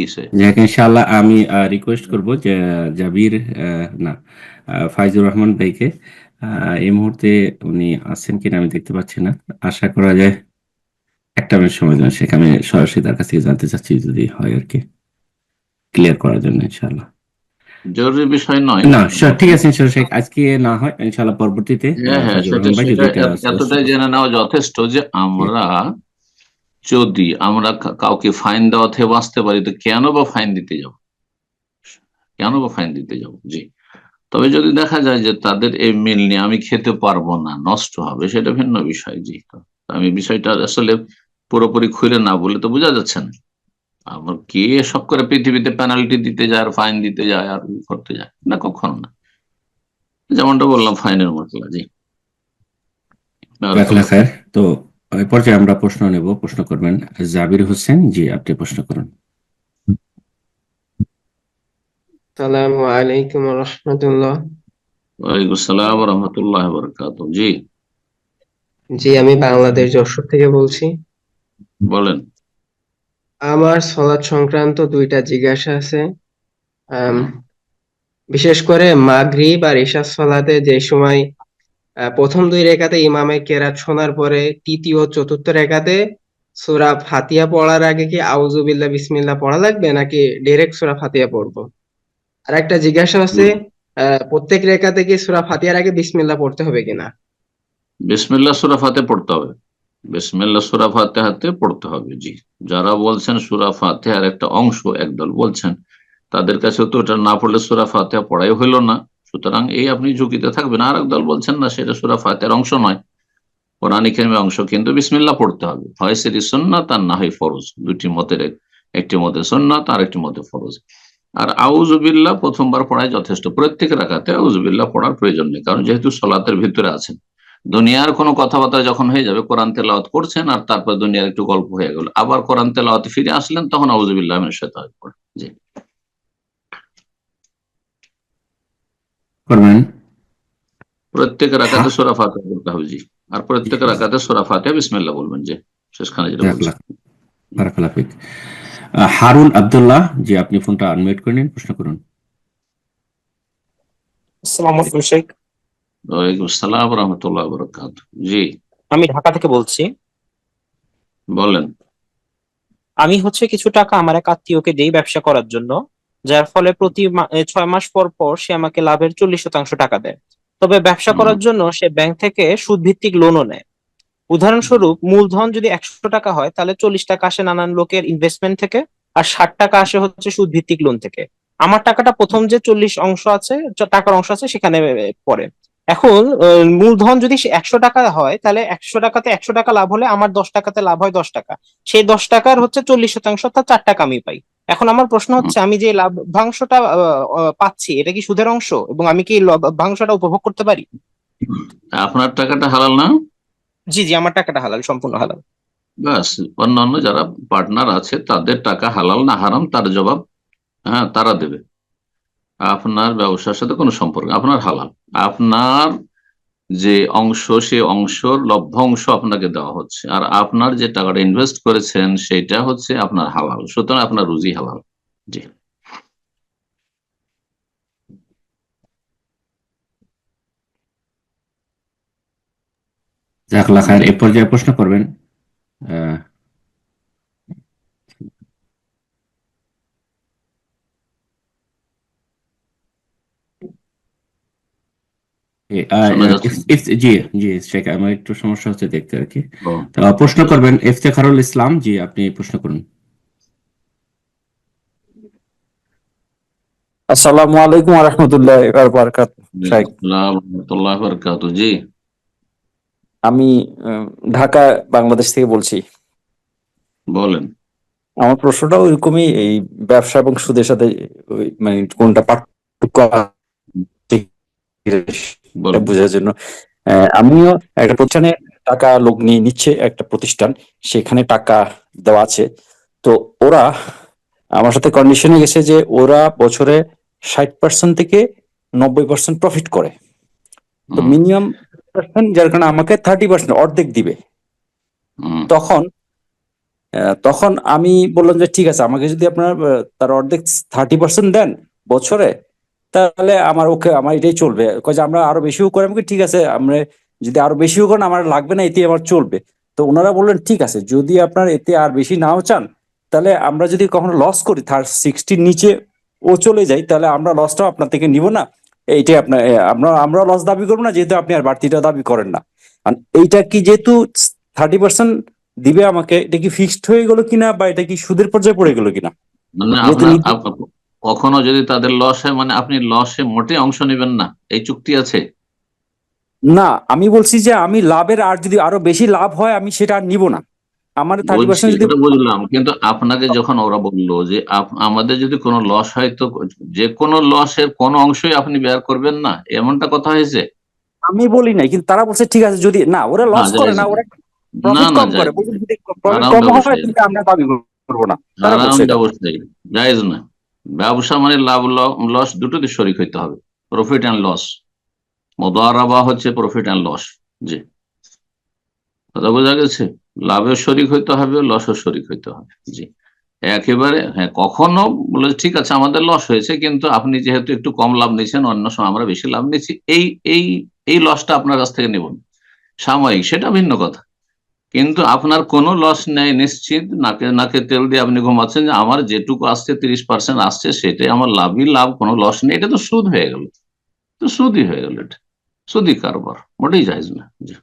ইনশাআল্লাহ আমি রিকোয়েস্ট করব যে জাবির না ফাইজুর রহমান ভাইকে, এই মুহূর্তে উনি আছেন কিনা আমি দেখতে পাচ্ছি না, আশা করা যায় একটা মিনিট সময় দেন, সেখানে সরাসরি তার কাছ থেকে জানতে চাচ্ছি যদি হয় আর কি, ক্লিয়ার করার জন্য। ইনশাআল্লাহ জরুরি বিষয় নয় না, ঠিক আছে ইনশাআল্লাহ শেখ, আজকে না হয় ইনশাআল্লাহ পরবর্তীতে হ্যাঁ, ফাইজুর রহমান ভাই যদি এটা এতটাই জেনে নেওয়া যথেষ্ট যে যদি আমরা কাউকে ফাইন দেওয়া থেকে বাঁচতে পারি, তো কেন বা ফাইন দিতে যাব? জি, তবে যদি দেখা যায় যে তাদের এই মিল নিয়ে আমি খেতে পারবো না, নষ্ট হবে, সেটা ভিন্ন বিষয়। জি, তো আমি বিষয়টা আসলে পুরোপুরি খুলে না বলে তো বোঝা যাচ্ছে না। আমার কে সব করে পৃথিবীতে পেনাল্টি দিতে যায় আর ফাইন দিতে যায় আর করতে যায় না, কখনো না। যেমনটা বললাম, ফাইনের মশলা। জি, তো এই পর্যায়ে আমরা প্রশ্ন নেব, প্রশ্ন করবেন জাবির হোসেন। জি, আপনি প্রশ্ন করুন। আসসালামু আলাইকুম ওয়া রাহমাতুল্লাহ। ওয়ালাইকুম আসসালাম ওয়া রাহমাতুল্লাহি ওয়া বারাকাতুহু। জি, আমি বাংলাদেশ যশোর থেকে বলছি। বলেন। আমার সালাত সংক্রান্ত 2টা জিজ্ঞাসা আছে। বিশেষ করে মাগরিব আর ইশার সালাতে যে সময় প্রথম 2 রেকাতে ইমামের কেরাত শোনার পরে তৃতীয় ও চতুর্থ রেকাতে সূরা ফাতিহা পড়ার আগে কি আউযুবিল্লাহ বিসমিল্লাহ পড়া লাগবে নাকি ডাইরেক্ট সূরা ফাতিহা পড়বো? আর একটা জিজ্ঞাসা আছে, প্রত্যেক রেকাতে কি সূরা ফাতিহার আগে বিসমিল্লাহ পড়তে হবে কিনা? বিসমিল্লাহ সূরা ফাতিহা পড়তে হবে, বিসমিল্লাহ সূরা ফাতিহাতে পড়তে হবে। জি, যারা বলছেন সূরা ফাতিহার একটা অংশ, একদল বলছেন, তাদের কাছে তো এটা না পড়লে সূরা ফাতিহা পড়াই হইলো না, সুতরাং এই আপনি ঝুঁকিতে থাকবেন। আর একদল বলছেন না, সেটা সূরা ফাতিহার অংশ নয়, কোরআন কারীমের অংশ, কিন্তু বিসমিল্লাহ পড়তে হবে, হয় সেটি সুন্নাত আর না হয় ফরজ। দুটি মতের একটি মতে সুন্নাত আর একটি মতে ফরজ। আর আউযুবিল্লাহ প্রথমবার পড়ায় যথেষ্ট, প্রত্যেক রাকাতে আউযুবিল্লাহ পড়ার প্রয়োজন নেই, কারণ যেহেতু সালাতের ভিতরে আছেন, দুনিয়ার কোনো কথাবার্তা যখন হয়ে যাবে, কোরআন তেলাওয়াত করছেন আর তারপর দুনিয়ার একটু গল্প হয়ে গেল, আবার কোরআন তেলাওয়াতে ফিরে আসলেন, তখন আউযুবিল্লাহ মিনাশ শাইতানির রাজিম পড়েন। জি করবেন। প্রত্যেক রাকাতে সূরা ফাতিহা বলতে হবে। জি আর প্রত্যেক রাকাতে সূরা ফাতিহা বিসমিল্লাহ বলবেন। জি শেষখানে যেটা বলছি। বারাকাল্লাহ ফিক। হারুন আব্দুল্লাহ, জি আপনি ফোনটা আনমিউট করে নিন, প্রশ্ন করুন। আসসালামু আলাইকুম শেখ। ওয়ালাইকুম আসসালাম ওয়া রাহমাতুল্লাহি ওয়া বারাকাতুহু। জি আমি ঢাকা থেকে বলছি। বলেন। আমি হচ্ছে কিছু টাকা আমার এক আত্মীয়কে দেই ব্যবসা করার জন্য, যার ফলে প্রতি 6 মাস পর পর সে আমাকে লাভের 40% টাকা দেয়। তবে ব্যবসা করার জন্য সে ব্যাংক থেকে সুদ ভিত্তিক লোনও নেয়। উদাহরণস্বরূপ মূলধন যদি 100 টাকা হয়, তাহলে 40 টাকা আসে নানান লোকের ইনভেস্টমেন্ট থেকে, আর 60 টাকা আসে হচ্ছে সুদ ভিত্তিক লোন থেকে। আমার টাকাটা প্রথম যে 40 অংশ আছে, টাকার অংশ আছে সেখানে পড়ে। এখন মূলধন যদি 100 টাকা হয়, তাহলে 100 টাকাতে 100 টাকা লাভ হলে আমার 10 টাকাতে লাভ হয় 10 টাকা। সেই 10 টাকার হচ্ছে 40% অর্থাৎ 4 টাকা আমি পাই। এখন আমার প্রশ্ন হচ্ছে, আমি যে লাভ্যাংশটা পাচ্ছি, এটা কি সুদের অংশ, এবং আমি কি লাভ্যাংশটা উপভোগ করতে পারি? আপনার টাকাটা হালাল না? জি জি, আমার টাকাটা হালাল, সম্পূর্ণ হালাল। ব্যাস, অন্যান্য যারা পার্টনার আছে তাদের টাকা হালাল না হারাম তার জবাব তারা দেবে। আপনার ব্যবসার সাথে কোনো সম্পর্ক, আপনার হালাল। আপনার যে অংশ, সে অংশর লভ্যাংশ আপনাকে দেওয়া হচ্ছে, আর আপনার যে টাকাটা ইনভেস্ট করেছেন সেটা হচ্ছে আপনার হালাল, সুতরাং আপনার রুজি হালাল। জি জাযাকাল্লাহ খায়ের। এ পর্যায়ে প্রশ্ন করবেন জি জি শেখ, আমার একটু সমস্যা হচ্ছে দেখতে আর কি। তো প্রশ্ন করবেন ইফতেখারুল ইসলাম, জি আপনি প্রশ্ন করুন। আসসালামু আলাইকুম ওয়া রাহমাতুল্লাহি ওয়া বারাকাতুহু। জি আমি ঢাকা বাংলাদেশ থেকে বলছি। বলেন। আমার প্রশ্নটা ওইরকমই, এই ব্যবসা এবং সুদের সাথে মানে কোনটা পার্থক্য বোঝার জন্য। আমিও একটা প্রতিষ্ঠানে টাকা লোক নিয়ে নিচ্ছে, একটা প্রতিষ্ঠান, সেখানে টাকা দেওয়া আছে। তো ওরা আমার সাথে কন্ডিশনে গেছে যে ওরা বছরে 60% থেকে 90% প্রফিট করে। তো মিনিমাম পার্সেন্ট, যার কারণে আমাকে 30% অর্ধেক দিবে। তখন আমি বললাম যে ঠিক আছে, আমাকে যদি আপনার তার অর্ধেক 30% দেন বছরে, তাহলে আমার এটাই চলবে। যে আমরা আরো বেশিও করে, আমাকে ঠিক আছে, আমরা যদি আরো বেশিও করেন আমার লাগবে না, এতে আমার চলবে। তো ওনারা বললেন ঠিক আছে, যদি আপনার এতে আর বেশি নাও চান, তাহলে আমরা যদি কখনো লস করি, 60 নিচে ও চলে যাই, তাহলে আমরা লসটাও আপনার থেকে নিব না। এইটাই আমরা লস দাবি করবো না, যেহেতু আপনি আর বাড়তিটা দাবি করেন না। এইটা কি যেহেতু 30% দিবে আমাকে, এটা কি ফিক্সড হয়ে গেল কিনা, বা এটা কি সুদের পর্যায়ে পড়ে গেল কিনা? কখনো যদি তাদের লস হয়, মানে আপনি লসে মোটে অংশ নেবেন না, এই চুক্তি আছে? না, আমি বলছি যে আমি লাভের, আর যদি আরো বেশি লাভ হয় আমি সেটা আর নিব না। আমার 30% যদি বুঝলাম, কিন্তু আপনাকে যখন ওরা বললো যে আমাদের যদি কোনো লস হয়, তো যে কোনো লসের কোনো অংশই আপনি বের করবেন না, এমনটা কথা হয়েছে? আমি বলি নাই, কিন্তু তারা বলছে ঠিক আছে, যদি না ওরা লস করে না, ওরা প্রফিট কম করে, যদি প্রফিট কম হয় কিন্তু আমরা দাবি করব না, তারা বলছে এটা জায়েজ না। ব্যবসা মানে লাভ লস দুটোতে শরিক হইতে হবে, প্রফিট এন্ড লস। মুদারাবা হচ্ছে প্রফিট এন্ড লস। জি কথা বোঝা গেছে? লাভের শরিক হইতে হবে, লসও শরিক হইতে হবে। জি একেবারে কখনো বলে ঠিক আছে আমাদের লস হয়েছে, কিন্তু আপনি যেহেতু একটু কম লাভ নিয়েছেন, অন্য সময় আমরা বেশি লাভ নিয়েছি, এই লসটা আপনার কাছ থেকে নেব সাময়িক, সেটা ভিন্ন কথা। কিন্তু আপনার কোনো লস নেই, নিশ্চিত নাকে তেল দিয়ে আপনি ঘুমাচ্ছেন যে আমার যেটুকু আসছে 30% আসছে, সেটাই আমার লাভই লাভ, কোনো লস নেই, এটা তো সুদ হয়ে গেল, তো সুদই হয়ে গেল, এটা সুদই কারবার, মোটেই জায়েজ না। জি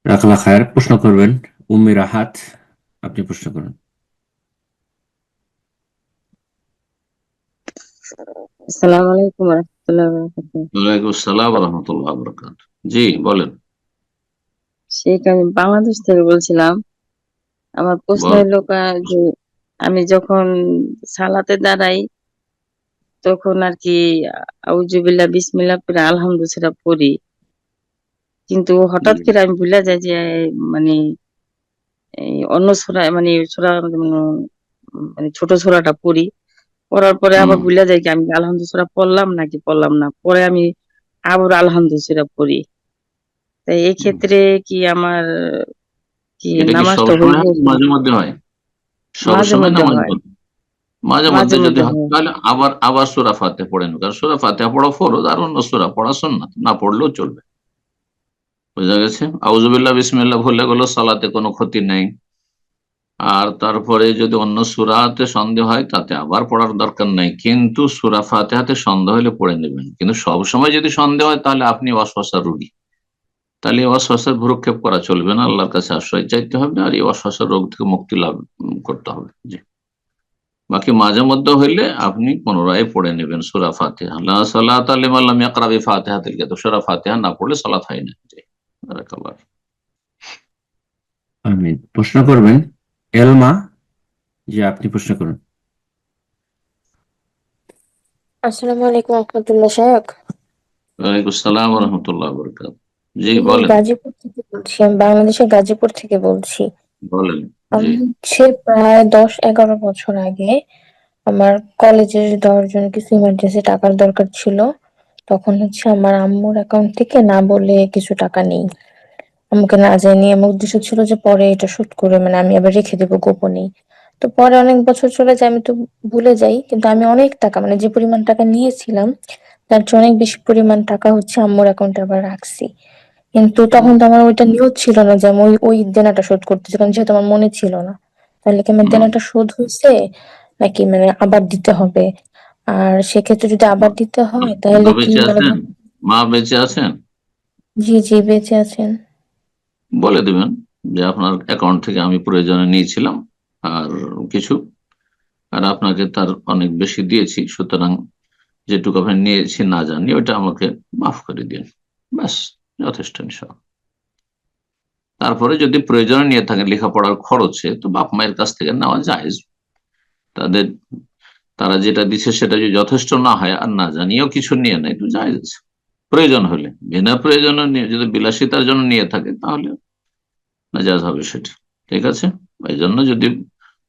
জাযাকাল্লাহ খায়ের। প্রশ্ন করবেন উম্মে রাহাত, আপনি প্রশ্ন করুন। আসসালামু আলাইকুম ওয়া রাহমাতুল্লাহি ওয়া বারাকাতুহু। ওয়ালাইকুম আসসালাম ওয়া রাহমাতুল্লাহি ওয়া বারাকাতুহু। জি বলেন। শেখ, আমি বাংলাদেশ থেকে বলছিলাম। আমার প্রশ্ন হলো যে আমি যখন সালাতে দাঁড়াই, তখন আর কি আউযুবিল্লাহ বিসমিল্লাহ পড়ে আলহামদুলিল্লাহ পড়ি, কিন্তু হঠাৎ করে আমি ভুলে যাই যে মানে এই অন্য সূরা, মানে সূরা মানে ছোট সূরাটা পড়ি, পড়ার পরে আবার ভুলে যাই কি আমি আলহামদু সূরা পড়লাম নাকি পড়লাম না, পরে আমি আবার আলহামদু সূরা পড়ি। তাই এই ক্ষেত্রে কি আমার কি এটা কি নামাজটা সবসময় হইব? মাঝে মধ্যে হয়? মাঝে সবসময় না মধ্যে মাঝে হয়, মধ্যে? মাঝে মাঝে মধ্যে যদি মধ্যে হয় হয়। তাহলে আবার আবার সূরা ফাতিহা পড়ে নেবে, কারণ সূরা ফাতিহা পড়া ফরজ আর অন্য সূরা পড়া সুন্নাত, না পড়লেও চলবে। বোঝা গেছে? আউযুবিল্লাহ বিসমিল্লাহ ভুলে গেল, সালাতে কোনো ক্ষতি নেই। আর তারপরে যদি অন্য সূরাতে সন্দেহ হয় তাতে আবার পড়ার দরকার নাই, কিন্তু সূরা ফাতিহাতে সন্দেহ হলে পড়ে নেবেন। কিন্তু সব সময় যদি সন্দেহ হয় তাহলে আপনি ওয়াসওয়াসার রোগী, তাহলে এই ওয়াসওয়াসার ভ্রুক্ষেপ করা চলবে না, আল্লাহর কাছে আশ্রয় চাইতে হবে আর এই ওয়াসওয়াসার রোগ থেকে মুক্তি লাভ করতে হবে। জি, বাকি মাঝে মধ্যে হইলে আপনি পুনরায় পড়ে নেবেন সূরা ফাতিহা। লা সালাতা লিমান লাম ইয়াকরা বিফাতিহাতিল কিতাব, সূরা ফাতিহা না পড়লে সালাত হয় না। জি, বারাকাল্লাহ। আমিন। প্রশ্ন করবেন এলমা, যে আপনি প্রশ্ন করুন। আসসালামু আলাইকুম রহমতুল্লাহ সাহেব। ওয়ালাইকুম আসসালাম ওয়া রাহমাতুল্লাহি ওয়া বারাকাতুহু। জি আমি বলেন। গাজীপুর থেকে বলছি, আমি বাংলাদেশের গাজীপুর থেকে বলছি। বলেন। আমি জি। হচ্ছে প্রায় 10-11 বছর আগে আমার কলেজের 10 জন কিছু ইমার্জেন্সি টাকার দরকার ছিল। তখন হচ্ছে আমার আম্মুর অ্যাকাউন্ট থেকে না বলে কিছু টাকা নেই, আম্মুকে না জানিয়ে। আমার উদ্দেশ্য ছিল যে পরে এটা শোধ করে মানে আমি আবার রেখে দেবো গোপনেই। তো পরে অনেক বছর চলে যায়, আমি তো ভুলে যাই, কিন্তু আমি অনেক টাকা মানে যে পরিমাণ টাকা নিয়েছিলাম তার চেয়ে অনেক বেশি পরিমাণ টাকা হচ্ছে আম্মুর অ্যাকাউন্টে আবার রাখছি। কিন্তু তখন তো আমার ওইটা নিয়ত ছিল না যে আমি ওই দেনাটা শোধ করতেছি, কারণ যেহেতু আমার মনে ছিল না। তাহলে কি আমার দেনাটা শোধ হয়েছে নাকি মানে আবার দিতে হবে? আর সেক্ষেত্রে যদি আবার দিতে হয় তাহলে মা কি বেঁচে মানে আছেন? মা বেঁচে আছেন? জি জি বেঁচে আছেন। বলে দিবেন যে আপনার অ্যাকাউন্ট থেকে আমি প্রয়োজনে নিয়েছিলাম আর কিছু, আর আপনাকে তার অনেক বেশি দিয়েছি, সুতরাং যেটুকু আপনি নিয়েছি না জানি ওটা আমাকে মাফ করে দিন, ব্যাস, যথেষ্ট ইনশাআল্লাহ। তারপরে যদি প্রয়োজনে নিয়ে থাকেন লেখাপড়ার খরচে, তো বাপ মায়ের কাছ থেকে নেওয়া যায়, তারা যেটা দিচ্ছে সেটা যদি যথেষ্ট না হয় আর না জানিয়েও কিছু নিয়ে নেয় তো জায়েজ আছে। প্রয়োজন হলে, বিনা প্রয়োজনে যদি বিলাসিতার জন্য নিয়ে থাকে তাহলে নাজায়েজ হবে সেটা, ঠিক আছে? এই জন্য যদি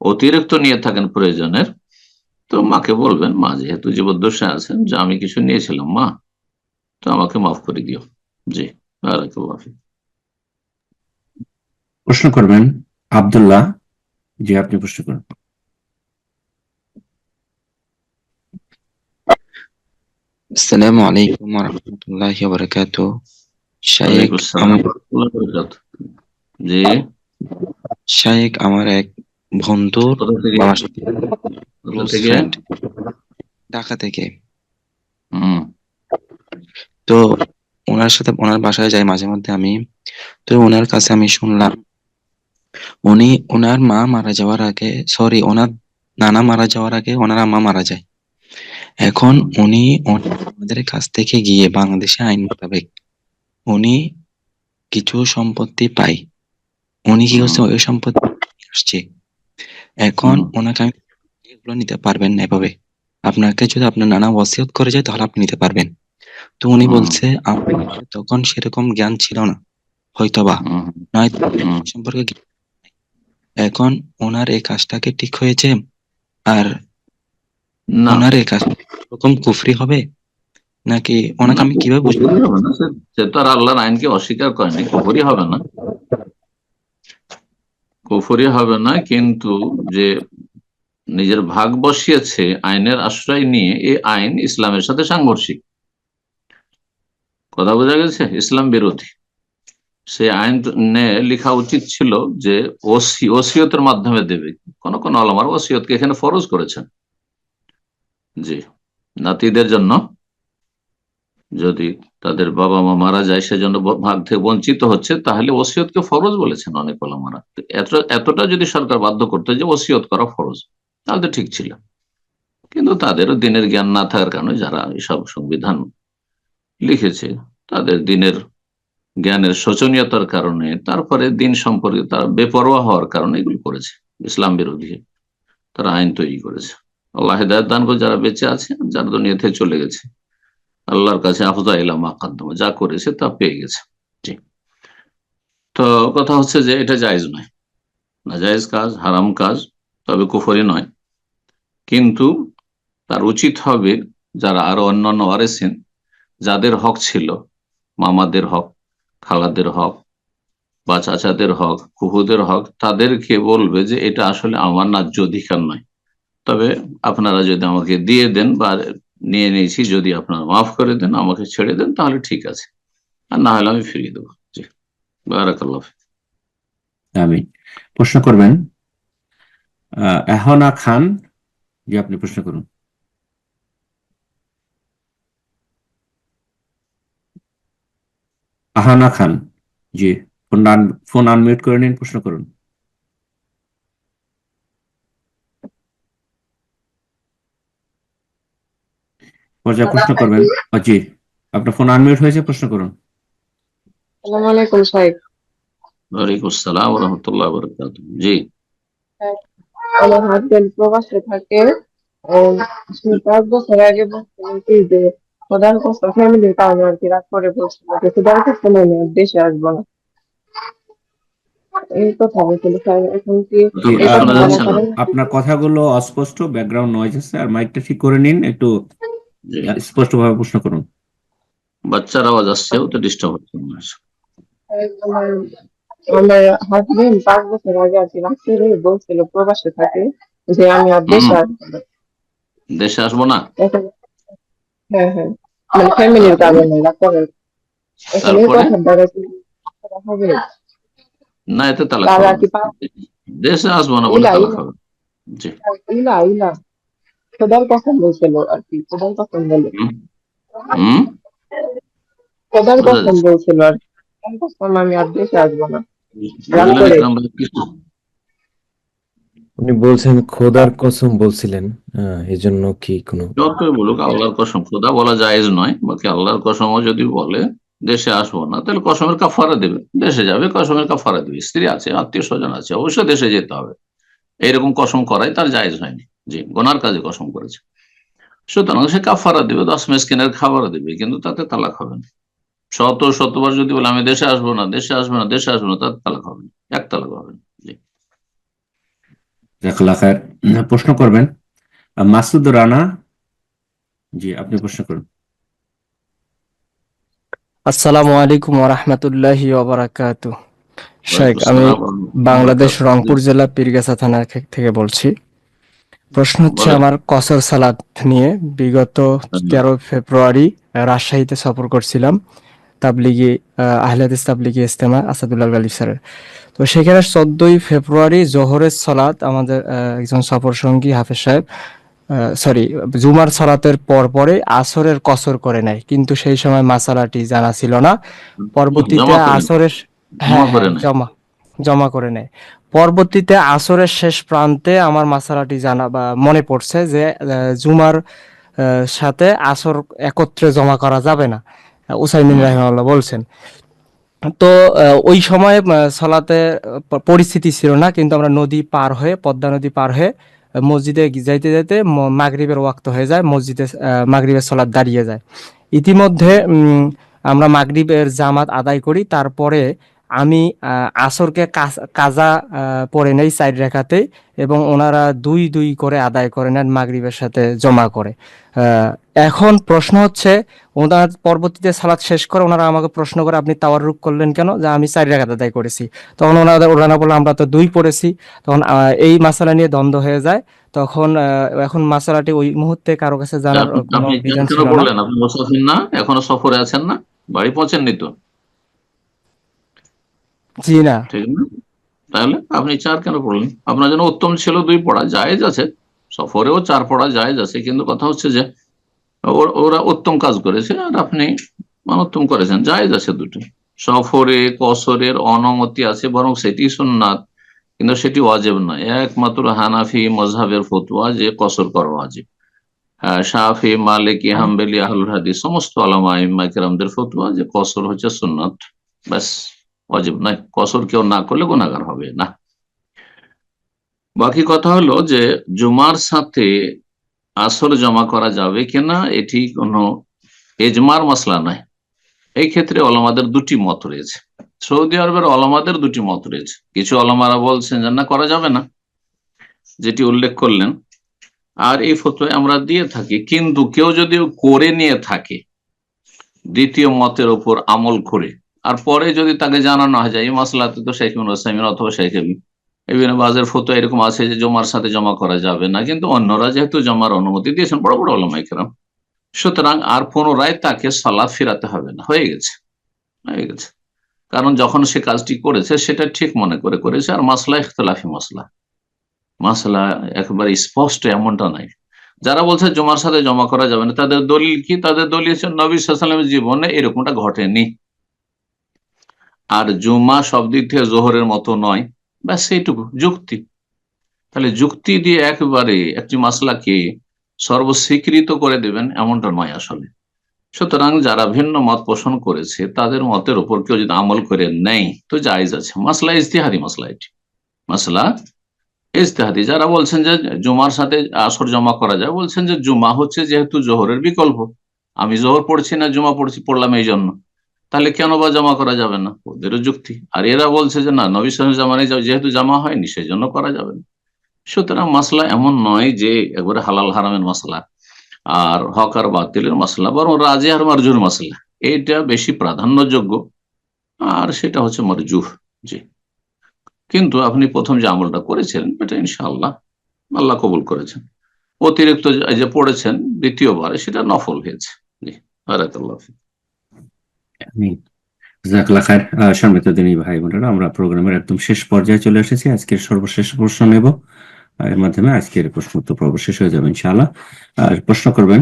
অতিরিক্ত নিয়ে থাকেন প্রয়োজনের, তো মাকে বলবেন, মা যেহেতু জীবদ্দশায় আছেন, যে আমি কিছু নিয়েছিলাম মা, তো আমাকে মাফ করে দিও। জি, বারাকাল্লাহ ফিক। প্রশ্ন করবেন আব্দুল্লাহ, যে আপনি প্রশ্ন করুন। আসসালামু আলাইকুম ওয়া রাহমাতুল্লাহি ওয়া বারাকাতুহু। শায়েখ ওয়ালাইকুম আসসালাম ওয়া রাহমাতুল্লাহি ওয়া বারাকাতুহু। জি, শায়েখ আমার এক বন্ধুর কোথা থেকে? বাবার সাথে কোথা ক্লোজ থেকে? ফ্রেন্ড, ঢাকা থেকে। হুম। তো ওনার সাথে ওনার বাসায় যাই মাঝে মধ্যে আমি। তো ওনার কাছে আমি শুনলাম উনি ওনার মা মারা যাওয়ার আগে, সরি ওনার নানা মারা যাওয়ার আগে ওনার আম্মা মারা যায়। এখন উনি আমাদের কাছ থেকে গিয়ে বাংলাদেশে আইন মোতাবেক উনি কিছু সম্পত্তি পায়। উনি কি করছে, ওই সম্পত্তি নিয়ে আসছে। এখন ওনাকে আমি এগুলো নিতে পারবেন না এভাবে, আপনাকে যদি আপনার নানা ওসিয়ত করে যায় তাহলে আপনি নিতে পারবেন। তো উনি বলছে আমার তখন সেরকম জ্ঞান ছিল না, হয়তোবা নয়তো সম্পর্কে এখন ওনার এই কাজটাকে ঠিক হয়েছে, আর না, ওনার এই কাজ এরকম কুফরি হবে নাকি ওনাকে আমি কিভাবে বুঝবো? কুফরি হবে না, সে তো আর আল্লাহর আইনকে অস্বীকার করেনি, কুফরি হবে না, কুফরি হবে না, কিন্তু যে নিজের ভাগ বসিয়েছে আইনের আশ্রয় নিয়ে, এই আইন ইসলামের সাথে সাংঘর্ষিক, কথা বোঝা গেছে, ইসলাম বিরোধী। সে আইন লেখা উচিত ছিল যে ওসিয়তের মাধ্যমে দেবে। কোন কোন আলেমার ওসিয়তকে এখানে ফরজ করেছেন। জি, নাতিদের জন্য যদি তাদের বাবা মা মারা যায় সেজন্য ভাগ থেকে বঞ্চিত হচ্ছে, তাহলে ওসিয়তকে ফরজ বলেছেন অনেক ওলামারা। এতটা যদি সরকার বাধ্য করতো যে ওসিয়ত করা ফরজ, তাহলে তো ঠিক ছিল। কিন্তু তাদেরও দিনের জ্ঞান না থাকার কারণে, যারা এসব সংবিধান লিখেছে তাদের দিনের জ্ঞানের শোচনীয়তার কারণে, তারপরে দিন সম্পর্কে তারা বেপরোয়া হওয়ার কারণে এগুলো করেছে, ইসলাম বিরোধী তারা আইন তৈরি করেছে। আল্লাহ হিদায়াত দান করে, যারা বেঁচে আছে, যারা দুনিয়া থেকে চলে গেছে, আল্লাহর কাছে আফজা ইলা মা কাদ্দামা, যা করেছে তা পেয়ে গেছে। জি, তো কথা হচ্ছে যে এটা জায়েজ নয়, নাজায়েজ কাজ, হারাম কাজ, তবে কুফরি নয়। কিন্তু তার উচিত হবে যারা আরো অন্যান্য ওয়ারিসিন, যাদের হক ছিল, মামাদের হক, খালাদের হক বা চাচাদের হক, ফুফুদের হক, তাদেরকে বলবে যে এটা আসলে আমার ন্যায্য অধিকার নয়, তবে আপনারা যদি আমাকে দিয়ে দেন বা নিয়ে নিয়েছি, যদি আপনারা মাফ করে দেন, আমাকে ছেড়ে দেন, তাহলে ঠিক আছে, আর না হলে আমি ফিরিয়ে দেবো। জি, বারাকাল্লাহ। আমি প্রশ্ন করবেন এহনা খান, যে আপনি প্রশ্ন করুন। আহানা খান, জি, ফোন আনমিউট করে নিন, প্রশ্ন করুন। পর্যায়ে প্রশ্ন করবেন। জি, আপনার ফোন আনমিউট হয়েছে, প্রশ্ন করুন। আসসালামু আলাইকুম শাইখ। ওয়ালাইকুম আসসালাম ওয়া রাহমাতুল্লাহি ওয়া বারাকাতুহু। জি, আমার হাজবেন্ড প্রবাসে থাকে। সে 5 বছর আগে বলছিল কি যে খোদার কসম, ফ্যামিলির কারণে আর কি রাগ করে বলছিল যে খোদার কসম আমি আর দেশে আসবো না, এই কথা বলছিল স্যার। এখন কি জি, এই কথা বলা যাচ্ছে না। পারেন? আপনার কথাগুলো অস্পষ্ট, ব্যাকগ্রাউন্ড নয়েজ আছে, আর মাইকটা ঠিক করে নিন, একটু জি, স্পষ্টভাবে প্রশ্ন করুন। বাচ্চার আওয়াজ আসছে, ও তো ডিস্টার্ব হচ্ছে মনে হয়। আমার আমার হাজবেন্ড 5 বছর আগে আর কি রাগ করে বলছিল প্রবাসে থাকে যে আমি আর দেশে আসবো না। দেশে আসবো না, এখন হ্যাঁ হ্যাঁ, মানে ফ্যামিলির তারপরে কারণে রাগ করে। এখন এই তারপরে কথা দ্বারা কি করা হবে? না, এতে তালাক তার হবে আর না। কি দেশে আসবো না বলে ইলা তালাক ইলা হবে। জি, ইলা ইলা খোদার কসম বলছিল আর কি, খোদার কসম বলে, হুম হুম, খোদার বোঝা কসম যাচ্ছে। বলছিল আর কি, খোদার কসম আমি আর দেশে আসবো না, রাগ বুঝলেন করে। ইকরাম ভাই কিছু? উনি বলছেন খোদার কসম বলছিলেন, এই জন্য কি কোনো যতই বলুক আল্লাহর কসম, খোদা বলা জায়েজ নয়, বাকি আল্লাহর কসমও যদি বলে দেশে আসবো না, তাহলে কসমের কাফারা দেবে, দেশে যাবে, কসমের কাফারা দেবে। স্ত্রী আছে, আত্মীয় স্বজন আছে, অবশ্যই দেশে যেতে হবে। এইরকম কসম করাই তার জায়েজ হয়নি, জি, গোনার কাজে কসম করেছে। সুতরাং সে কাফারা দেবে, 10 মিসকিনের খাবার দেবে, কিন্তু তাতে তালাক হবে না। শতবার যদি বলে আমি দেশে আসবো না, দেশে আসবো না, দেশে আসবো না, তাতে তালাক হবে না, এক তালাক হবে না। জি, জাযাকাল্লাহ খায়ের। প্রশ্ন করবেন মাসুদ রানা, জি, আপনি প্রশ্ন করুন। আসসালামু আলাইকুম ওয়া রাহমাতুল্লাহি ওয়া বারাকাতুহু। শেখ, ওয়ালাইকুম আমি আসসালাম ওয়া রাহমাতুল্লাহি ওয়া বাংলাদেশ বারাকাতুহু। রংপুর জেলা পীরগাছা থানা থেকে বলছি। প্রশ্ন হচ্ছে বলেন। আমার কসর সালাত নিয়ে। বিগত 13 ফেব্রুয়ারি রাজশাহীতে সফর করছিলাম তাবলিগি আহলে হাদিস তাবলিগি ইজতেমা আসাদুল্লাহ গালিব স্যারের। তো সেখানে 14ই ফেব্রুয়ারি জোহরের সালাত আমাদের একজন সফর সঙ্গী হাফেজ সাহেব জুমার সালাতের পরে আসরের কসর করে নেয়, কিন্তু সেই সময় মাসালাটি জানা ছিল না। পরবর্তীতে জমা করে আসরের জমা করে নেয়। জমা করে নেয়। পরবর্তীতে আসরের শেষ প্রান্তে আমার মাসালাটি জানা বা মনে পড়ছে যে জুমার সাথে আসর একত্রে জমা করা যাবে না, উসাইমিন রাহিমাহুল্লাহ বলছেন। তো ওই সময় সালাতে পরিস্থিতি ছিল না, কিন্তু আমরা নদী পার হয়ে, পদ্মা নদী পার হয়ে মসজিদে যাইতে যাইতে মাগরিবের ওয়াক্ত হয়ে যায়, মসজিদে মাগরিবের সালাত দাঁড়িয়ে যায়। ইতিমধ্যে আমরা মাগরিবের জামাত আদায় করি, তারপরে আমি আসরকে কাজা পড়ে নেই 4 রাকাতে, এবং ওনারা 2 করে আদায় করে নেন, মাগরিবের সাথে জমা করে। এখন প্রশ্ন হচ্ছে, ওনারা পরবর্তীতে সালাত শেষ করে ওনারা আমাকে প্রশ্ন করে আপনি তাওয়াররুক করলেন কেন, যে আমি 4 রাকাত আদায় করেছি। তখন ওনারা বলল আমরা তো 2 পড়েছি। তখন এই মাসালা নিয়ে দ্বন্দ্ব হয়ে যায়। তখন এখন মাসালাটি ওই মুহূর্তে কারো কাছে জানার কোনো আপনি বিধান কেন ছিল না। বললেন? আপনি মুসাফির না, এখনো সফরে আছেন না, বাড়ি পৌঁছেননি তো? জি না। ঠিক না? তাহলে আপনি 4 কেন পড়লেন? আপনার জন্য উত্তম ছিল 2 পড়া, জায়েজ আছে, সফরেও 4 পড়া জায়েজ আছে, কিন্তু কথা হচ্ছে যে ওরা উত্তম কাজ করেছে আর আপনি অনুত্তম করেছেন, জায়েজ আছে দুটো। সফরে কসরের অনুমতি আছে, বরং সেটি সুন্নাত, কিন্তু সেটি ওয়াজিব নয়। একমাত্র হানাফি মযহাবের ফতোয়া যে কসর করা ওয়াজিব। শাফি, মালিকি, হাম্বলি, আহলুল হাদিস সমস্ত উলামা আইম্মা কিরামদের ফতোয়া যে কসর হচ্ছে সুন্নাত, ব্যাস, ওয়াজিব নয়। কসর কেউ না করলে গুনাহগার হবে না। বাকি কথা হলো যে জুমার সাথে আসর জমা করা যাবে কিনা, এটি কোনো ইজমার মাসলা নয়। এই ক্ষেত্রে ওলামাদের 2টি মত রয়েছে। সৌদি আরবের ওলামাদের 2টি মত রয়েছে। কিছু ওলামারা বলছেন যে না, করা যাবে না, যেটি উল্লেখ করলেন, আর এই ফতোয়া আমরা দিয়ে থাকি। কিন্তু কেউ যদি করে নিয়ে থাকে দ্বিতীয় মতের উপর আমল করে, আর পরে যদি তাকে জানানো হয় যে এই মাসলাতে তো শেখ ইবনে উসাইমিন অথবা শেখ ইবনে বাজের ফতোয়া এরকম আছে যে জমার সাথে জমা করা যাবে না, কিন্তু অন্যরা যেহেতু জমার অনুমতি দিয়েছেন বড় বড় উলামায়ে কেরাম, সুতরাং আর পুনরায় তাকে সালাত ফিরাতে হবে না, হয়ে গেছে। কারণ যখন সে কাজটি করেছে সেটা ঠিক মনে করে করেছে। আর মাসলা ইখতিলাফি মাসলা একেবারে স্পষ্ট এমনটা নাই। যারা বলছে জমার সাথে জমা করা যাবে না, তাদের দলিল কি? তাদের দলিল হচ্ছে নবী সাল্লাল্লাহু আলাইহি ওয়াসাল্লামের জীবনে এরকমটা ঘটেনি, আর জুমা সব দিক থেকে জোহরের মতো নয়, ব্যাস সেইটুকু যুক্তি। তাহলে যুক্তি দিয়ে একেবারে একটি মাসলাকে সর্বস্বীকৃত করে দেবেন এমনটা নয় আসলে। সুতরাং যারা ভিন্ন মত পোষণ করেছে তাদের মতের উপর কেউ যদি আমল করে নেয় তো জায়েজ আছে। মাসলা ইজতিহাদি, মাসলা এটি মাসলা ইজতিহাদি। যারা বলছেন যে জুমার সাথে আসর জমা করা যায়, বলছেন যে জুমা হচ্ছে যেহেতু জোহরের বিকল্প, আমি জোহর পড়ছি না জুমা পড়লাম এই জন্য, তাহলে কেন বা জমা করা যাবে না, ওদেরও যুক্তি। আর এরা বলছে যে না, নবী সাল্লাল্লাহু আলাইহি ওয়াসাল্লামের যেহেতু জমা হয়নি সেই জন্য করা যাবে না। সুতরাং মাসলা এমন নয় যে একবারে হালাল হারামের মাসলা আর হক আর বাতিলের মাসলা, বরং রাজি আর মারজুর মাসলা, এইটা বেশি প্রাধান্যযোগ্য, আর সেটা হচ্ছে মারজুহ। জি, কিন্তু আপনি প্রথম যে আমলটা করেছিলেন এটা ইনশাআল্লাহ আল্লাহ কবুল করেছেন। অতিরিক্ত যে পড়েছেন দ্বিতীয়বার, সেটা নফল হয়েছে। জি, বারাকাল্লাহু ফিক। জাযাকাল্লাহ খায়ের। সম্মানিত দিনী ভাই বোনেরা, আমরা প্রোগ্রামের একদম শেষ পর্যায়ে চলে এসেছি। আজকের সর্বশেষ প্রশ্ন নেব, এর মাধ্যমে আজকের প্রশ্নোত্তর পর্ব শেষ হয়ে যাবে ইনশাআল্লাহ। প্রশ্ন করবেন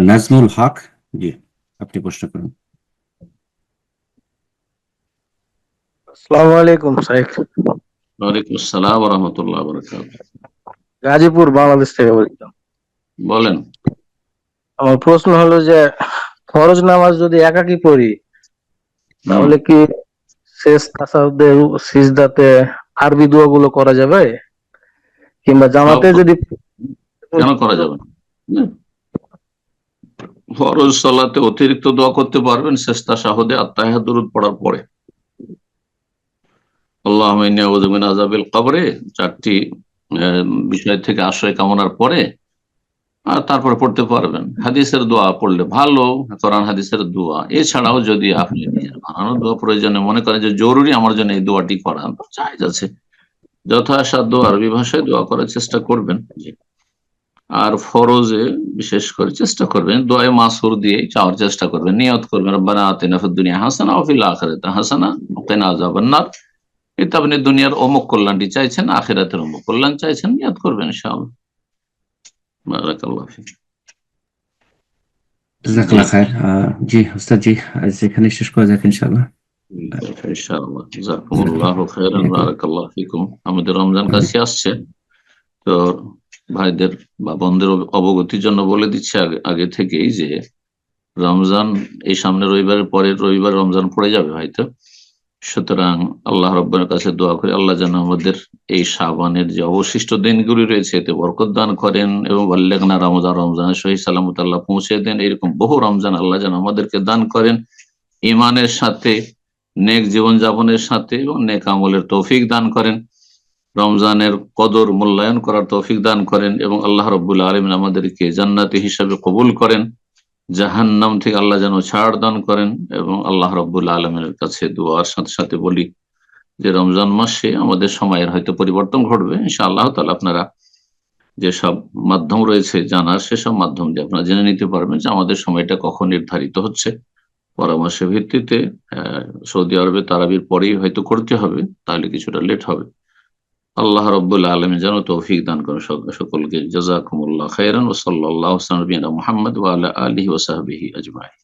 নাজমুল হক। জি, আপনি প্রশ্ন করুন। আসসালামু আলাইকুম শাইখ। ওয়ালাইকুম আসসালাম ওয়া রাহমাতুল্লাহি ওয়া বারাকাতুহু। গাজীপুর, বাংলাদেশ থেকে বলছিলাম। বলেন। আমার প্রশ্ন হলো যে ফরজ নামাজ যদি একাকী পড়ি তাহলে কি শেষ তাসাহুদে সিজদাতে আরবি দোয়াগুলো করা যাবে, কিংবা জামাতে যদি কেন করা যাবে না? ফরজ সালাতে অতিরিক্ত দোয়া করতে পারবেন শেষ তাশাহুদে আত্তাহিয়াত দুরূদ পড়ার পরে। আল্লাহুম্মা ইন্নী আউযু মিন আযাবিল কবরে, চারটি বিষয় থেকে আশ্রয় কামনার পরে, আর তারপরে পড়তে পারবেন। হাদিসের দোয়া পড়লে ভালো, কোরআন হাদিসের দোয়া। এছাড়াও যদি আপনি নিজের বানানো দোয়া প্রয়োজনে মনে করেন যে জরুরি আমার জন্য এই দোয়াটি করা, জায়েজ আছে। যথাসাধ্য আরবি ভাষায় দোয়া করার চেষ্টা করবেন। আর ফরজে বিশেষ করে চেষ্টা করবেন দোয়ায়ে মাসুর দিয়ে চাওয়ার চেষ্টা করবেন, নিয়ত করবেন রব্বানা আতিনা ফিদ দুনিয়া হাসানা ওয়া ফিল আখিরাতি হাসানা ওয়া কিনা আযাবান নার। এটা আপনি দুনিয়ার অমুক কল্যাণটি চাইছেন, আখিরাতের অমুক কল্যাণ চাইছেন, নিয়ত করবেন ইনশাআল্লাহ। বারাকাল্লাহু ফিক। জাযাকাল্লাহ খায়ের। জি ওস্তাদ, জি আজ এখানে শেষ করা যাক ইনশাআল্লাহ। ইনশাআল্লাহ, জাযাকুমুল্লাহু খাইরান, বারাকাল্লাহু ফিকুম। আমাদের রমজান কাছে আসছে, তো ভাইদের বা বোনদের অবগতির জন্য বলে দিচ্ছি আগে থেকেই যে রমজান এই সামনে রবিবারের পরের রবিবার রমজান পড়ে যাবে হয়তো। সুতরাং আল্লাহ রাব্বুল কাছে দোয়া করি আল্লাহ যেন আমাদের এই শাবানের যে অবশিষ্ট দিনগুলি রয়েছে এতে বরকত দান করেন, এবং বাল্লিগনা রমজান, রমজানের সহি সালামত আল্লাহ পৌঁছে দেন। এরকম বহু রমজান আল্লাহ যেন আমাদেরকে দান করেন, ঈমানের সাথে, নেক জীবন যাপনের সাথে, এবং নেক আমলের তৌফিক দান করেন। রমজানের কদর মূল্যায়ন করার তৌফিক দান করেন, এবং আল্লাহ রাব্বুল আলামিন আমাদেরকে জান্নাতি হিসাবে কবুল করেন। জাহান্নাম থেকে আল্লাহ যেন ছাড় দান করেন। এবং আল্লাহ রাব্বুল আলামিনের কাছে দুআর সাথে সাথে বলি যে রমজান মাসে আমাদের সময়ের হয়তো পরিবর্তন ঘটবে ইনশাআল্লাহ তাআলা। আপনারা যেসব মাধ্যম রয়েছে জানার, সেসব মাধ্যম দিয়ে আপনারা জেনে নিতে পারবেন যে আমাদের সময়টা কখন নির্ধারিত হচ্ছে। পরামর্শের ভিত্তিতে সৌদি আরবে তারাবির পরেই হয়তো করতে হবে, তাহলে কিছুটা লেট হবে। আল্লাহ রাব্বুল আলামিন যেন তৌফিক দান করেন সকলকে। জাযাকুমুল্লাহু খাইরান ওয়া সাল্লাল্লাহু আলা নবিয়িনা মুহাম্মদ ওয়া আলা আলিহি ওয়া সাহবিহি আজমাইন।